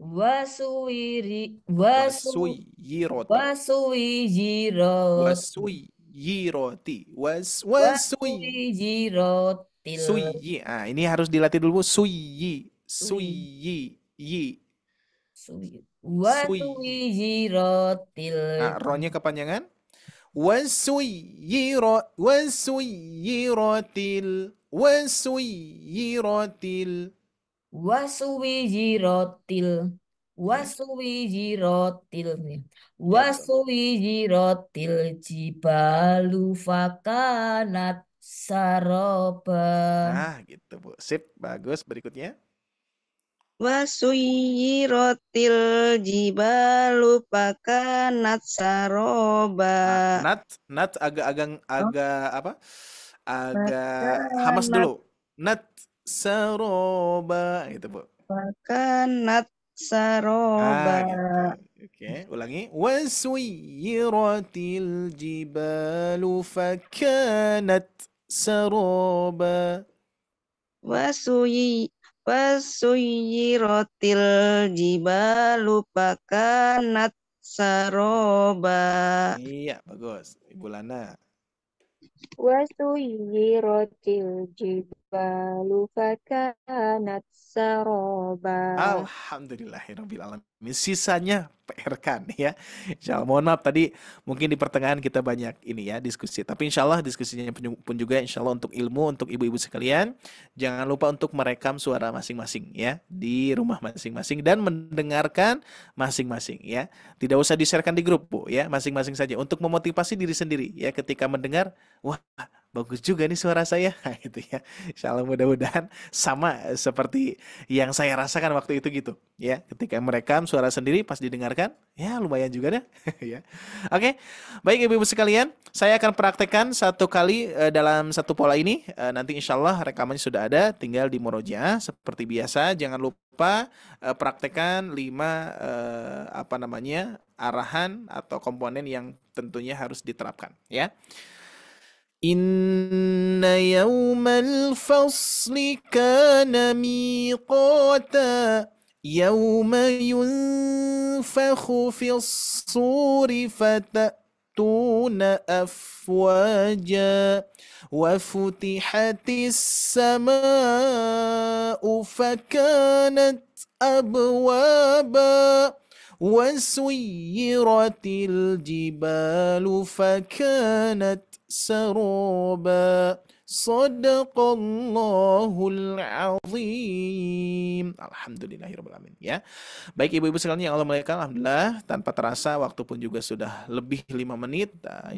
[SPEAKER 5] Wasuyiroti.
[SPEAKER 4] Wasuyiroti.
[SPEAKER 5] Wasuyirotil.
[SPEAKER 4] Suyi. Ah, ini harus dilatih dulu, Bu. Suyi. Yi.
[SPEAKER 5] Wasuyirotil.
[SPEAKER 4] Nah, ro-nya kepanjangan. Wasuyiratil.
[SPEAKER 5] Wasuwijirotil jibalu fakanat saroba.
[SPEAKER 4] Nah, gitu, Bu. Sip, bagus. Berikutnya.
[SPEAKER 2] Wasuyiratil jibalu fakanat saroba.
[SPEAKER 4] Nat agak apa? Agak hamas dulu. Nat saroba gitu, Bu.
[SPEAKER 2] Fakanat saroba.
[SPEAKER 4] Gitu. Oke, ulangi. Wasuyiratil jibalu fakanat saroba.
[SPEAKER 2] Wasuyiratil jibalu fakanat saroba.
[SPEAKER 4] Iya, bagus. Ibu Lana.
[SPEAKER 7] Wasuyiratil jibalu fakanat saroba.
[SPEAKER 4] Alhamdulillahirabbil alamin. Sisanya PR kan ya. Insyaallah, mohon maaf tadi mungkin di pertengahan kita banyak ini ya diskusi. Tapi insyaallah diskusinya pun juga insyaallah untuk ilmu untuk ibu-ibu sekalian. Jangan lupa untuk merekam suara masing-masing ya di rumah masing-masing dan mendengarkan masing-masing ya. Tidak usah di-sharekan di grup, Bu ya, masing-masing saja untuk memotivasi diri sendiri ya ketika mendengar, wah bagus juga nih suara saya gitu ya. Insyaallah mudah-mudahan sama seperti yang saya rasakan waktu itu gitu ya. Ketika merekam suara sendiri pas didengarkan, ya lumayan juga deh ya. Oke. Baik ibu-ibu sekalian, saya akan praktekkan 1 kali dalam 1 pola ini. Nanti insyaallah rekamannya sudah ada, tinggal di murojaah seperti biasa. Jangan lupa praktekkan 5 arahan atau komponen yang tentunya harus diterapkan ya. Inna yawmal fasli kana miqata yawma yunfakhu fis suri يأتون أفواجا وفتحت السماء فكانت أبوابا وسيرت الجبال فكانت سرابا صدق Allahul Azim. Alhamdulillahirrahmanirrahim. Ya. Baik ibu-ibu sekalian yang Allah muliakan, alhamdulillah tanpa terasa waktu pun juga sudah lebih 5 menit.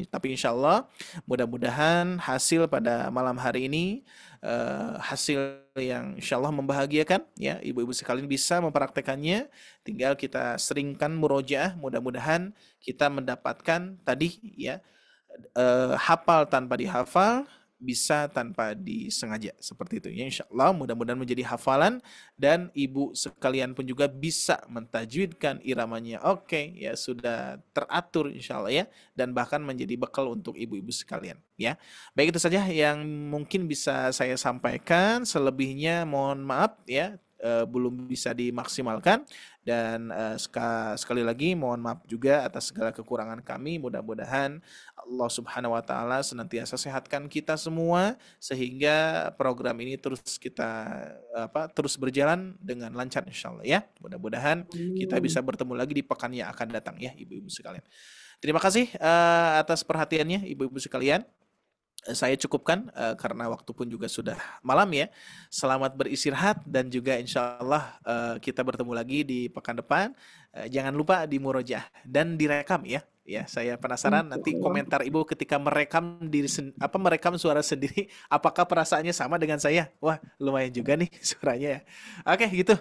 [SPEAKER 4] Tapi insya Allah mudah-mudahan hasil pada malam hari ini hasil yang insya Allah membahagiakan. Ya, ibu-ibu sekalian bisa mempraktekannya. Tinggal kita seringkan murojaah. Mudah-mudahan kita mendapatkan tadi ya hafal tanpa dihafal, bisa tanpa disengaja, seperti itu ya. Insya Allah mudah-mudahan menjadi hafalan dan ibu sekalian pun juga bisa mentajwidkan iramanya. Oke, ya sudah teratur insya Allah ya, dan bahkan menjadi bekal untuk ibu-ibu sekalian ya. Baik, itu saja yang mungkin bisa saya sampaikan. Selebihnya mohon maaf ya, belum bisa dimaksimalkan. Dan sekali lagi mohon maaf juga atas segala kekurangan kami. Mudah-mudahan Allah Subhanahu wa Ta'ala senantiasa sehatkan kita semua sehingga program ini terus terus berjalan dengan lancar insya Allah ya. Mudah-mudahan kita bisa bertemu lagi di pekan yang akan datang ya ibu-ibu sekalian. Terima kasih atas perhatiannya ibu-ibu sekalian. Saya cukupkan karena waktu pun juga sudah malam ya. Selamat beristirahat dan juga insya Allah kita bertemu lagi di pekan depan. Jangan lupa di murojaah dan direkam ya. Ya, saya penasaran nanti komentar ibu ketika merekam merekam suara sendiri, apakah perasaannya sama dengan saya? Wah, lumayan juga nih suaranya ya. Oke, gitu.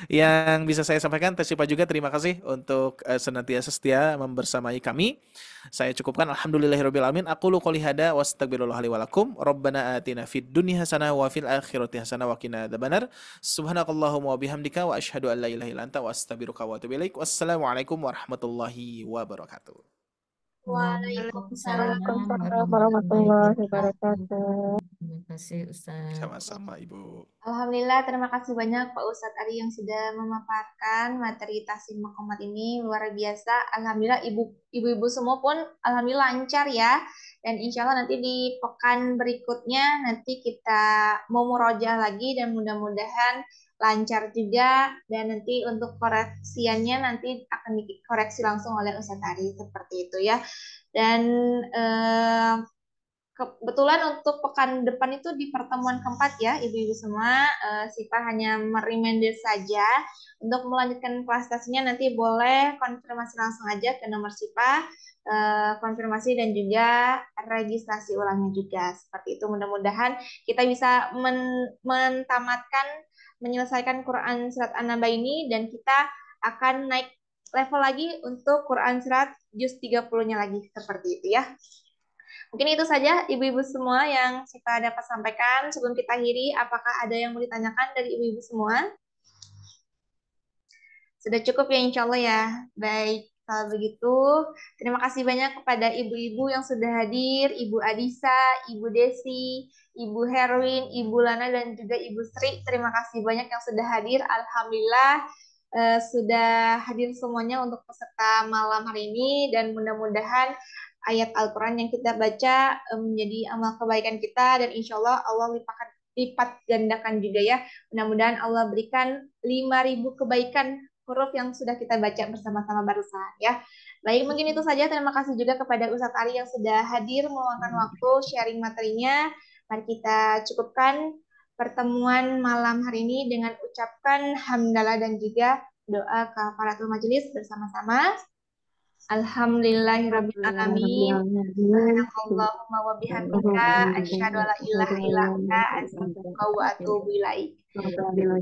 [SPEAKER 4] Yang bisa saya sampaikan, Tesipa juga terima kasih untuk senantiasa setia membersamai kami. Saya cukupkan alhamdulillahirabbil alamin. Aqulu qouli hada wa astaghfirullah li wa lakum. Rabbana atina fid dunya hasanah wa fil akhirati hasanah wa qina adzabannar. Subhanakallahumma wa bihamdika wa asyhadu an la ilaha illa anta wa astaghfiruka wa atubu ilaik. Wassalamualaikum warahmatullahi wabarakatuh.
[SPEAKER 1] Waalaikumsalam
[SPEAKER 7] warahmatullahi wabarakatuh.
[SPEAKER 5] Terima kasih Ustaz.
[SPEAKER 4] Sama-sama Ibu.
[SPEAKER 1] Alhamdulillah, terima kasih banyak Pak Ustadz Ari yang sudah memaparkan materi Tahsin Maqamat ini luar biasa. Alhamdulillah ibu-ibu semua pun alhamdulillah lancar ya. Dan insya Allah nanti di pekan berikutnya nanti kita mau murojaah lagi dan mudah-mudahan lancar juga. Dan nanti untuk koreksiannya nanti akan dikoreksi langsung oleh Ustadz Ari seperti itu ya. Dan kebetulan untuk pekan depan itu di pertemuan keempat ya ibu-ibu semua, Sipa hanya mereminder saja untuk melanjutkan kelas tesnya nanti boleh konfirmasi langsung aja ke nomor Sipa, konfirmasi dan juga registrasi ulangnya juga seperti itu. Mudah-mudahan kita bisa menyelesaikan Quran Surat An-Naba ini dan kita akan naik level lagi untuk Quran Surat Juz 30-nya lagi seperti itu ya. Mungkin itu saja ibu-ibu semua yang kita dapat sampaikan. Sebelum kita akhiri, apakah ada yang mau ditanyakan dari ibu-ibu semua? Sudah cukup ya insya Allah ya. Baik, kalau begitu terima kasih banyak kepada ibu-ibu yang sudah hadir. Ibu Adisa, Ibu Desi, Ibu Herwin, Ibu Lana, dan juga Ibu Sri. Terima kasih banyak yang sudah hadir. Alhamdulillah sudah hadir semuanya untuk peserta malam hari ini. Dan mudah-mudahan ayat Al-Quran yang kita baca menjadi amal kebaikan kita dan insya Allah Allah lipat gandakan juga ya. Mudah-mudahan Allah berikan 5.000 kebaikan huruf yang sudah kita baca bersama-sama barusan ya. Baik, mungkin itu saja. Terima kasih juga kepada Ustadz Ari yang sudah hadir meluangkan waktu sharing materinya. Mari kita cukupkan pertemuan malam hari ini dengan ucapkan hamdalah dan juga doa kafaratul majelis bersama-sama. Alhamdulillahirabbil alamin. Subhanakallahumma wa bihamdika asyhadu an la ilaha illa anta astaghfiruka wa atubu ilaik.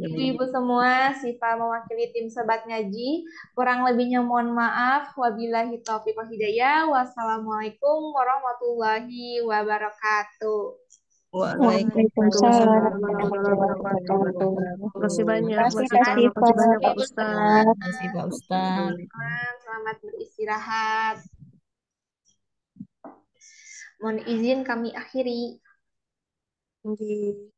[SPEAKER 1] Ibu-ibu semua, Sipa mewakili tim Sobat Ngaji. Kurang lebihnya mohon maaf. Wabillahi taufiq wal hidayah. Wassalamualaikum warahmatullahi wabarakatuh.
[SPEAKER 7] Waalaikumsalam warahmatullahi wabarakatuh.
[SPEAKER 3] Terima kasih banyak
[SPEAKER 7] Terima
[SPEAKER 3] Mbak
[SPEAKER 7] kasih,
[SPEAKER 3] Sipa. Terima kasih banyak Pak Ustaz.
[SPEAKER 5] Terima kasih Pak Ustaz.
[SPEAKER 1] Selamat beristirahat. Mohon izin kami akhiri.
[SPEAKER 3] Tinggi.